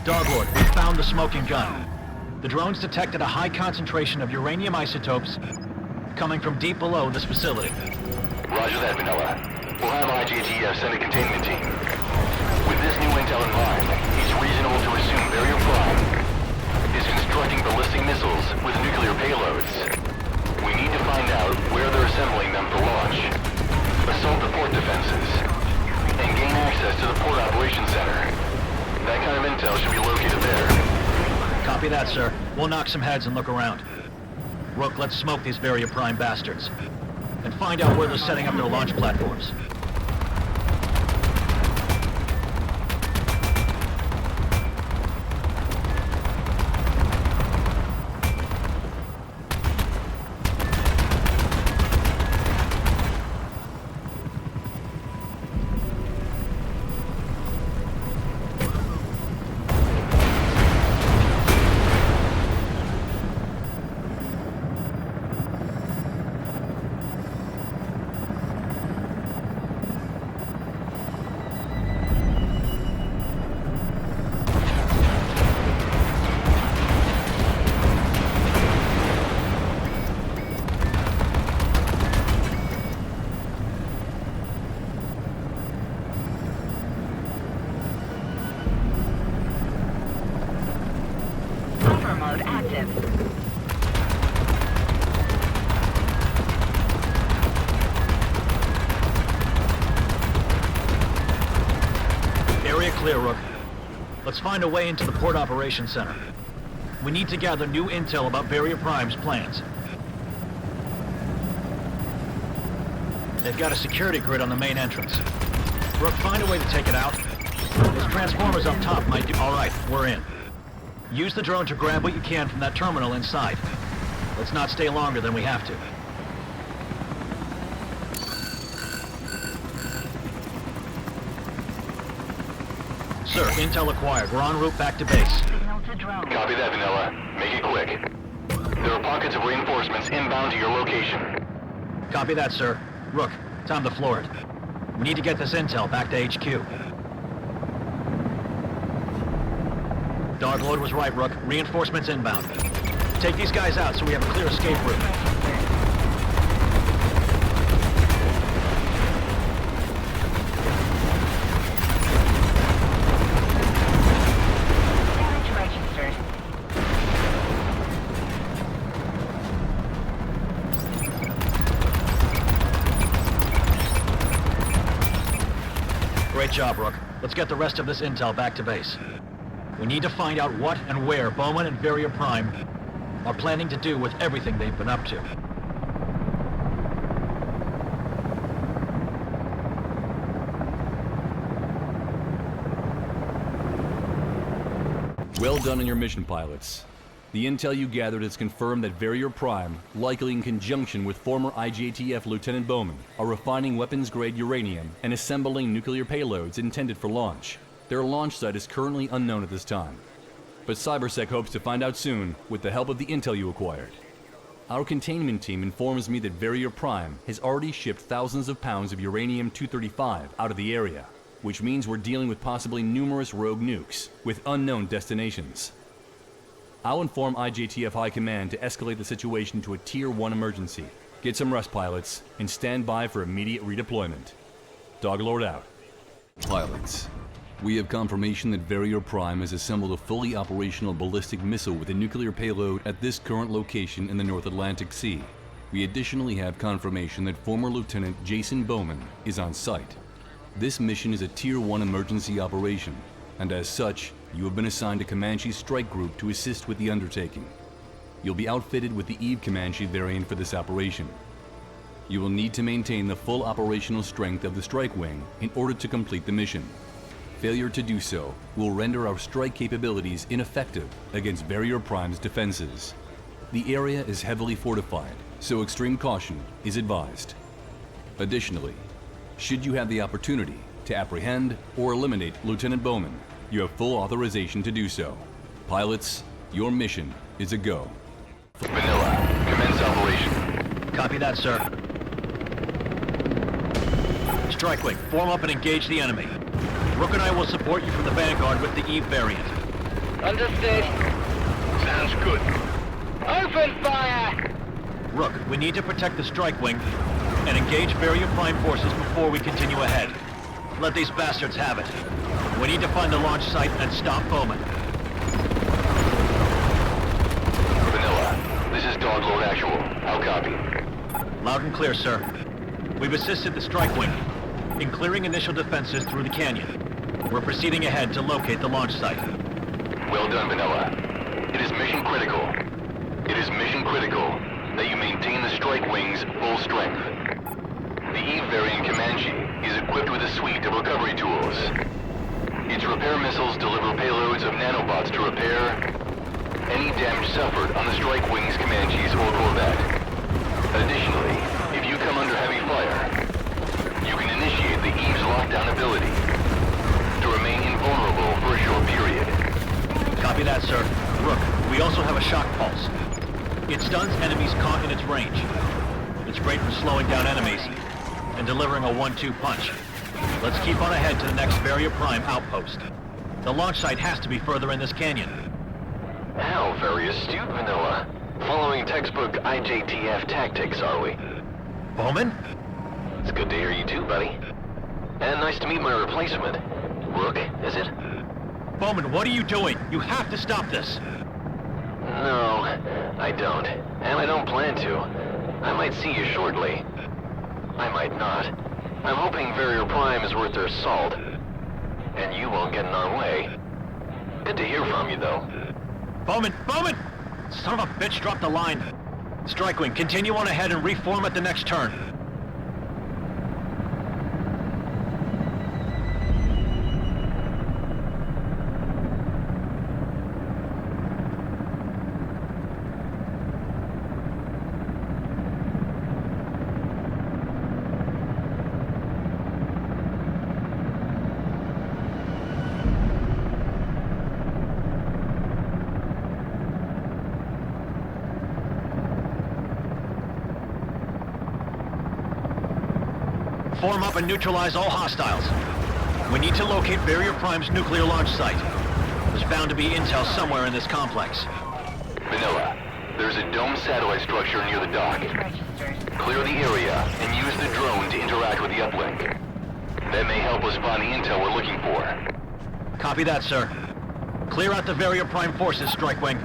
Speaker 3: Doglord, we found the smoking gun. The drones detected a high concentration of uranium isotopes coming from deep below this facility.
Speaker 2: Roger that, Vanilla. We'll have IJTF send a containment team. With this new intel in mind, it's reasonable to assume Barrier Prime is constructing ballistic missiles with nuclear payloads. We need to find out where they're assembling them for launch, assault the port defenses, and gain access to the port operations center. That kind of intel should be located there.
Speaker 3: Copy that, sir. We'll knock some heads and look around. Rook, let's smoke these Barrier Prime bastards. And find out where they're setting up their launch platforms.
Speaker 8: Mode active.
Speaker 3: Area clear, Rook. Let's find a way into the port operations center. We need to gather new intel about Barrier Prime's plans. They've got a security grid on the main entrance. Rook, find a way to take it out. Those transformers up top might do... All right, we're in. Use the drone to grab what you can from that terminal inside. Let's not stay longer than we have to. Sir, intel acquired. We're en route back to base.
Speaker 8: Signal to drone.
Speaker 2: Copy that, Vanilla. Make it quick. There are pockets of reinforcements inbound to your location.
Speaker 3: Copy that, sir. Rook, time to floor it. We need to get this intel back to HQ. Doglord was right, Rook. Reinforcements inbound. Take these guys out so we have a clear escape route.
Speaker 8: Damage registered.
Speaker 3: Great job, Rook. Let's get the rest of this intel back to base. We need to find out what and where Bowman and Barrier Prime are planning to do with everything they've been up to.
Speaker 1: Well done on your mission, pilots. The intel you gathered has confirmed that Verrier Prime, likely in conjunction with former IJTF Lieutenant Bowman, are refining weapons-grade uranium and assembling nuclear payloads intended for launch. Their launch site is currently unknown at this time, but CyberSec hopes to find out soon with the help of the intel you acquired. Our containment team informs me that Verrier Prime has already shipped thousands of pounds of uranium-235 out of the area, which means we're dealing with possibly numerous rogue nukes with unknown destinations. I'll inform IJTF High Command to escalate the situation to a Tier 1 emergency, get some rest pilots, and stand by for immediate redeployment. Doglord out. Pilots, we have confirmation that Verrier Prime has assembled a fully operational ballistic missile with a nuclear payload at this current location in the North Atlantic Sea. We additionally have confirmation that former Lieutenant Jason Bowman is on site. This mission is a Tier 1 emergency operation, and as such, you have been assigned a Comanche strike group to assist with the undertaking. You'll be outfitted with the Eve Comanche variant for this operation. You will need to maintain the full operational strength of the strike wing in order to complete the mission. Failure to do so will render our strike capabilities ineffective against Verrier Prime's defenses. The area is heavily fortified, so extreme caution is advised. Additionally, should you have the opportunity to apprehend or eliminate Lieutenant Bowman, you have full authorization to do so. Pilots, your mission is a go.
Speaker 2: Vanilla, commence operation.
Speaker 3: Copy that, sir. Strike wing, form up and engage the enemy. Rook and I will support you from the vanguard with the Eve variant.
Speaker 5: Understood.
Speaker 2: Sounds good.
Speaker 5: Open fire!
Speaker 3: Rook, we need to protect the strike wing and engage Verrier Prime forces before we continue ahead. Let these bastards have it. We need to find the launch site and stop Bowman.
Speaker 2: Vanilla, this is Doglord Actual. How copy?
Speaker 3: Loud and clear, sir. We've assisted the strike wing in clearing initial defenses through the canyon. We're proceeding ahead to locate the launch site.
Speaker 2: Well done, Vanilla. It is mission critical. It is mission critical that you maintain the strike wing's full strength. The Eve variant Comanche is equipped with a suite of recovery tools. Its repair missiles deliver payloads of nanobots to repair any damage suffered on the strike wing's Comanches or Corvette. Additionally, if you come under heavy fire, you can initiate the Eve's lockdown ability to remain invulnerable for a short period.
Speaker 3: Copy that, sir. Rook, we also have a shock pulse. It stuns enemies caught in its range. It's great for slowing down enemies and delivering a 1-2 punch. Let's keep on ahead to the next Verrier Prime outpost. The launch site has to be further in this canyon.
Speaker 2: How very astute, Vanilla. Following textbook IJTF tactics, are we?
Speaker 3: Bowman?
Speaker 2: It's good to hear you too, buddy. And nice to meet my replacement. Rook, is it?
Speaker 3: Bowman, what are you doing? You have to stop this.
Speaker 2: No, I don't. And I don't plan to. I might see you shortly. I might not. I'm hoping Verrier Prime is worth their salt. And you won't get in our way. Good to hear from you, though.
Speaker 3: Bowman! Bowman! Son of a bitch dropped the line. Strike wing, continue on ahead and reform at the next turn. Form up and neutralize all hostiles. We need to locate Verrier Prime's nuclear launch site. There's bound to be intel somewhere in this complex.
Speaker 2: Vanilla, there's a domed satellite structure near the dock. Clear the area and use the drone to interact with the uplink. That may help us find the intel we're looking for.
Speaker 3: Copy that, sir. Clear out the Verrier Prime forces, Strike Wing.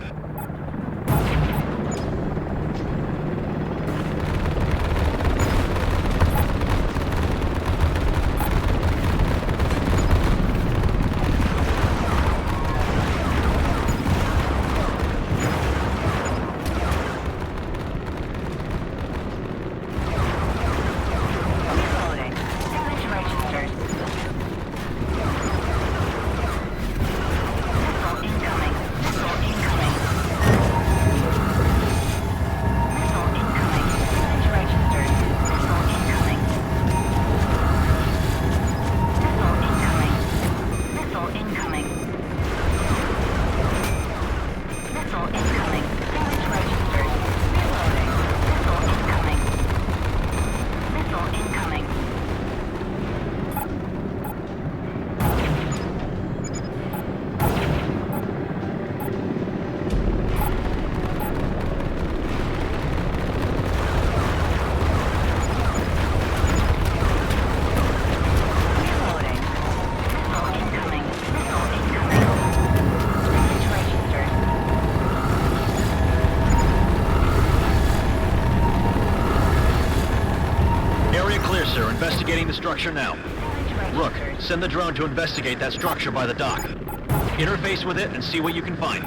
Speaker 3: sir. Investigating the structure now. Rook, send the drone to investigate that structure by the dock. Interface with it and see what you can find.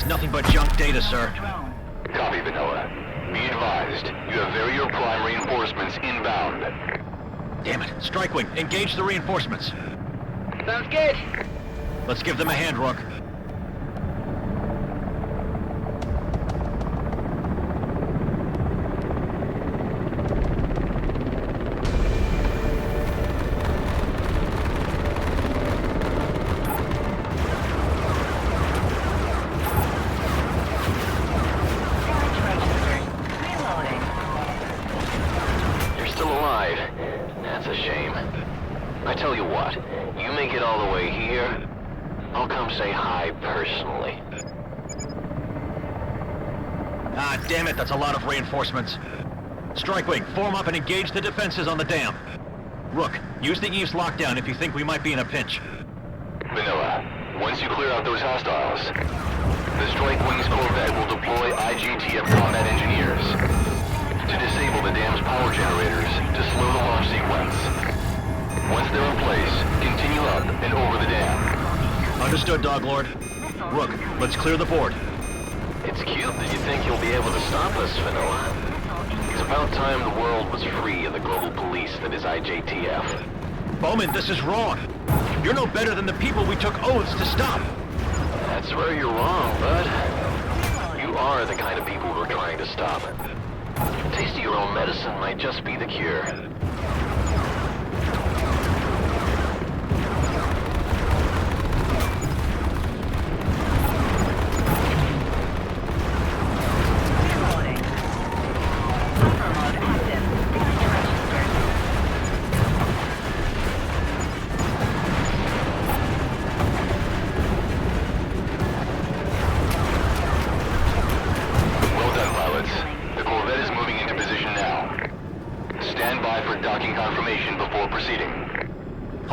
Speaker 3: Nothing but junk data, sir.
Speaker 2: Copy, Vanilla. Be advised, you have Varior Prime reinforcements inbound.
Speaker 3: Damn it. Strikewing, engage the reinforcements.
Speaker 5: Sounds good.
Speaker 3: Let's give them a hand, Rook.
Speaker 4: I tell you what, you make it all the way here, I'll come say hi personally.
Speaker 3: Ah, damn it, that's a lot of reinforcements. Strikewing, form up and engage the defenses on the dam. Rook, use the eaves lockdown if you think we might be in a pinch.
Speaker 2: Vanilla, once you clear out those hostiles, the Strikewing's Corvette will deploy IGTF combat engineers to disable the dam's power generators to slow the launch sequence. Once they're in place, continue up and over the dam.
Speaker 3: Understood, Doglord. Rook, let's clear the board.
Speaker 4: It's cute that you think you'll be able to stop us, Vanilla. It's about time the world was free of the global police that is IJTF.
Speaker 3: Bowman, this is wrong. You're no better than the people we took oaths to stop.
Speaker 4: That's where you're wrong, bud. You are the kind of people we're trying to stop. A taste of your own medicine might just be the cure.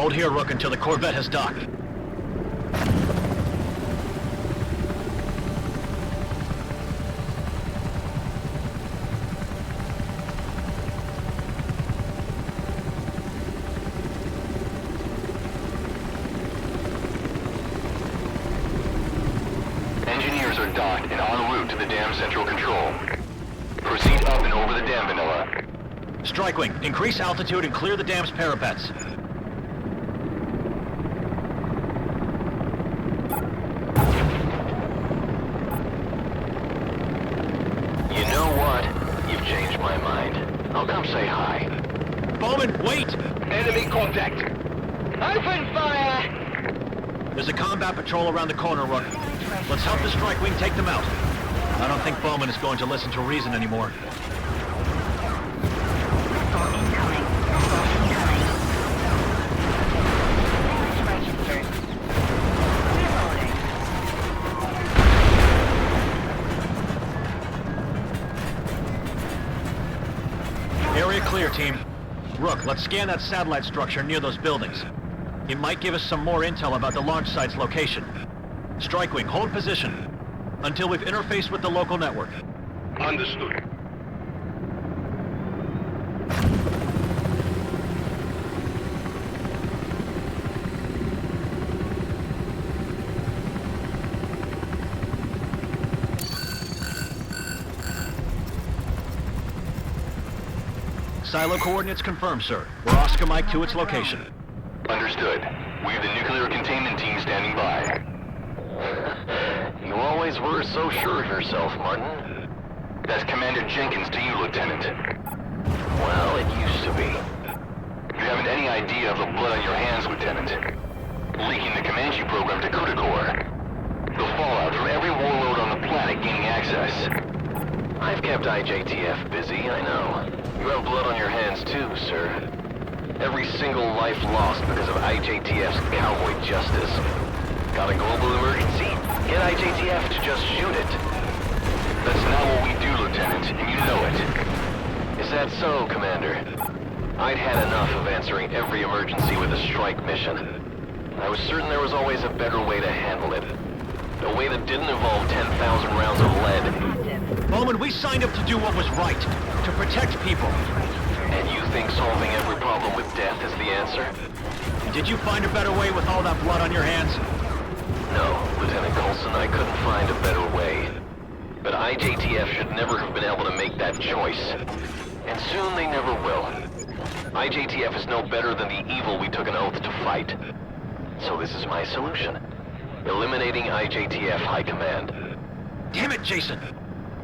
Speaker 3: Hold here, Rook, until the Corvette has docked.
Speaker 2: Engineers are docked and en route to the dam central control. Proceed up and over the dam, Vanilla.
Speaker 3: Strikewing, increase altitude and clear the dam's parapets.
Speaker 4: I'll come say hi.
Speaker 3: Bowman, wait!
Speaker 2: Enemy contact!
Speaker 5: Open fire!
Speaker 3: There's a combat patrol around the corner, Rook. Let's help the Strikewing take them out. I don't think Bowman is going to listen to reason anymore. Area clear, team. Rook, let's scan that satellite structure near those buildings. It might give us some more intel about the launch site's location. Strikewing, hold position until we've interfaced with the local network.
Speaker 6: Understood.
Speaker 3: Silo coordinates confirmed, sir. We're Oscar Mike to its location.
Speaker 2: Understood. We have the nuclear containment team standing by.
Speaker 4: You always were so sure of yourself, Martin.
Speaker 2: That's Commander Jenkins to you, Lieutenant.
Speaker 4: Well, it used to be.
Speaker 2: You haven't any idea of the blood on your hands, Lieutenant. Leaking the Comanche program to Prodigal. The fallout from every warlord on the planet gaining access.
Speaker 4: I I've kept IJTF busy, I know. You have blood on your hands too, sir. Every single life lost because of IJTF's cowboy justice. Got a global emergency? Get IJTF to just shoot it. That's not what we do, Lieutenant, and you know it. Is that so, Commander? I'd had enough of answering every emergency with a strike mission. I was certain there was always a better way to handle it. A way that didn't involve 10,000 rounds of lead.
Speaker 3: Bowman, we signed up to do what was right, to protect people.
Speaker 4: And you think solving every problem with death is the answer?
Speaker 3: Did you find a better way with all that blood on your hands?
Speaker 4: No, Lieutenant Coulson, I couldn't find a better way. But IJTF should never have been able to make that choice. And soon they never will. IJTF is no better than the evil we took an oath to fight. So this is my solution. Eliminating IJTF High Command.
Speaker 3: Damn it, Jason!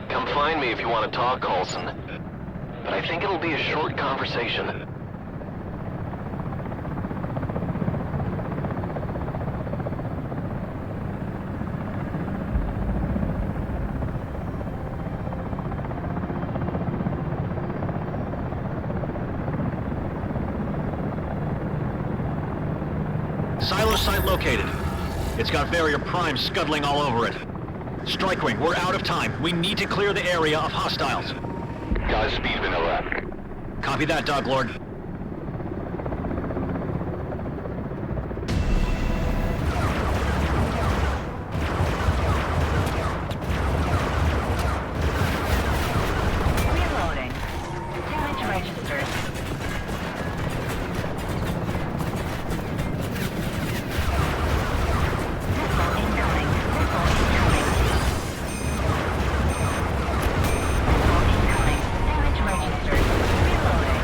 Speaker 4: Come find me if you want to talk, Coulson. But I think it'll be a short conversation.
Speaker 3: Silo site located. It's got Barrier Prime scuttling all over it. Strike Wing, we're out of time. We need to clear the area of hostiles.
Speaker 2: Godspeed, Vanilla.
Speaker 3: Copy that, Dog Lord.
Speaker 8: Reloading. Damage registered. Missile incoming. Missile incoming. Missile incoming. Damage registered. Reloading.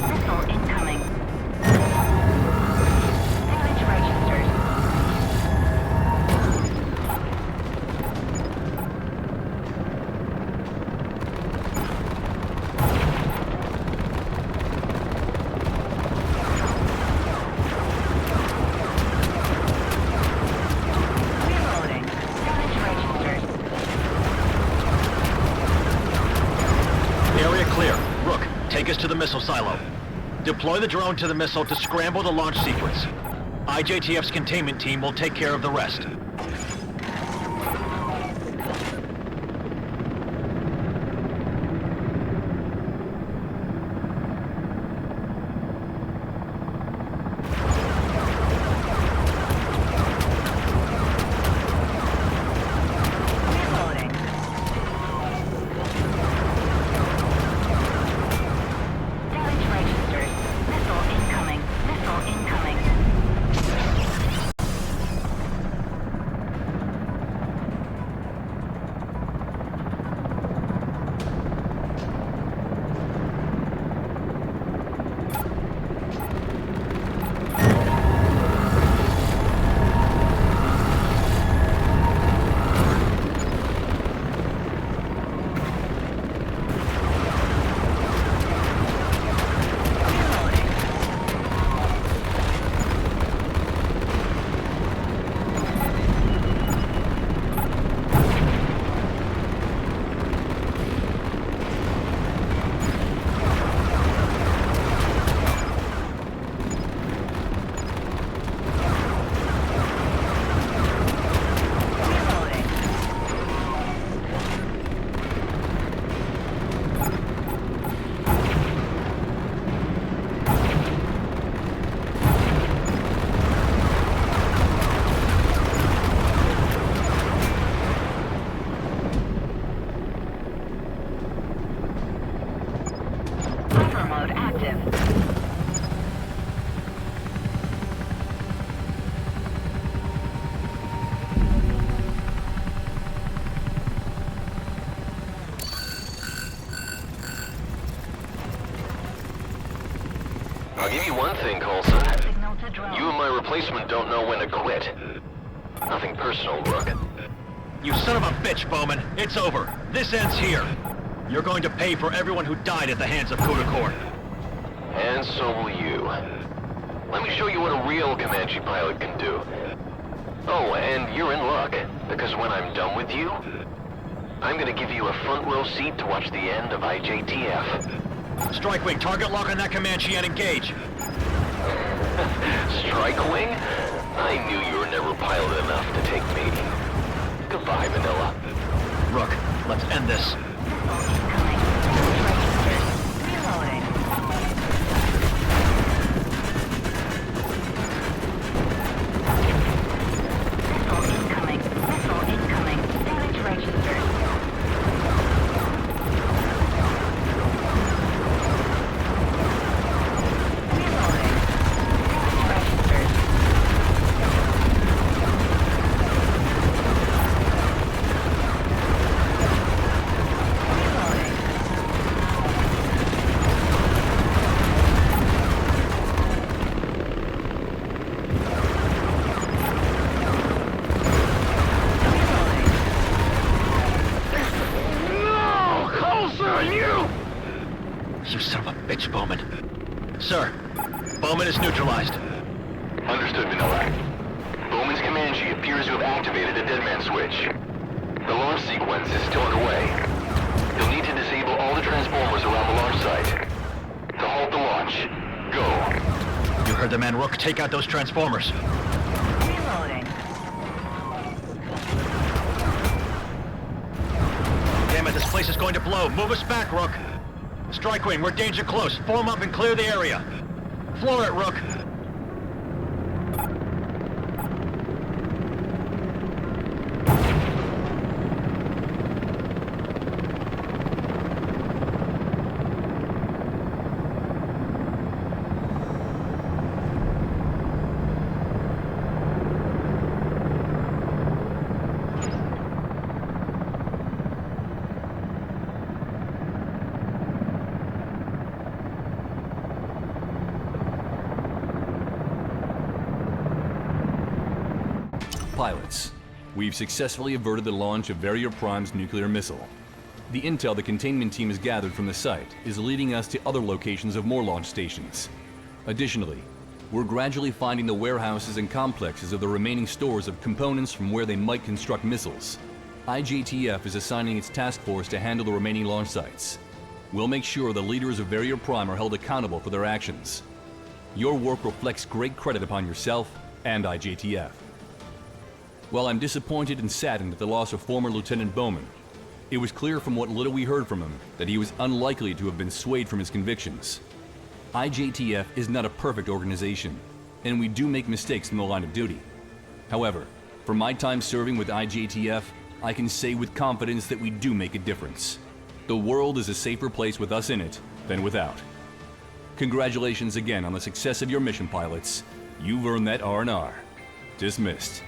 Speaker 8: Missile incoming. Missile incoming. Damage registered. Reloading. Damage registered.
Speaker 3: Area clear. Rook, take us to the missile silo. Deploy the drone to the missile to scramble the launch sequence. IJTF's containment team will take care of the rest.
Speaker 8: Reloading. Damage registered. Missile incoming. Missile incoming. Reloading. Reloading. Buffer mode active.
Speaker 4: I'll give you one thing, Coulson.
Speaker 8: Signal to drone.
Speaker 4: You and my replacement don't know when to quit. Nothing personal, Rook.
Speaker 3: You son of a bitch, Bowman. It's over. This ends here. You're going to pay for everyone who died at the hands of Prodigal.
Speaker 4: And so will you. Let me show you what a real Comanche pilot can do.
Speaker 2: Oh, and you're in luck, because when I'm done with you, I'm gonna give you a front row seat to watch the end of IJTF.
Speaker 3: Strike wing, target lock on that Comanche and engage.
Speaker 2: Strike wing? I knew you were never pilot enough to take me. Goodbye, Vanilla.
Speaker 3: Rook, let's end this.
Speaker 8: Reloading. Missile incoming. Missile incoming. Damage registered. Reloading. Damage registered. Reloading.
Speaker 2: No! Closer, you!
Speaker 3: You son of a bitch, Bowman. Sir, Bowman is neutralized.
Speaker 2: Understood, Vanilla. Bowman's Comanche appears to have activated a deadman switch. The launch sequence is still underway. You'll need to disable all the transformers around the launch site. To halt the launch, go.
Speaker 3: You heard the man, Rook. Take out those transformers.
Speaker 8: Reloading.
Speaker 3: Damn it, this place is going to blow. Move us back, Rook. Strike wing, we're danger close. Form up and clear the area. Floor it, Rook.
Speaker 1: Pilots, we've successfully averted the launch of Varier Prime's nuclear missile. The intel the containment team has gathered from the site is leading us to other locations of more launch stations. Additionally, we're gradually finding the warehouses and complexes of the remaining stores of components from where they might construct missiles. IJTF is assigning its task force to handle the remaining launch sites. We'll make sure the leaders of Varier Prime are held accountable for their actions. Your work reflects great credit upon yourself and IJTF. While I'm disappointed and saddened at the loss of former Lieutenant Bowman, it was clear from what little we heard from him that he was unlikely to have been swayed from his convictions. IJTF is not a perfect organization, and we do make mistakes in the line of duty. However, for my time serving with IJTF, I can say with confidence that we do make a difference. The world is a safer place with us in it than without. Congratulations again on the success of your mission, pilots. You've earned that R&R. Dismissed.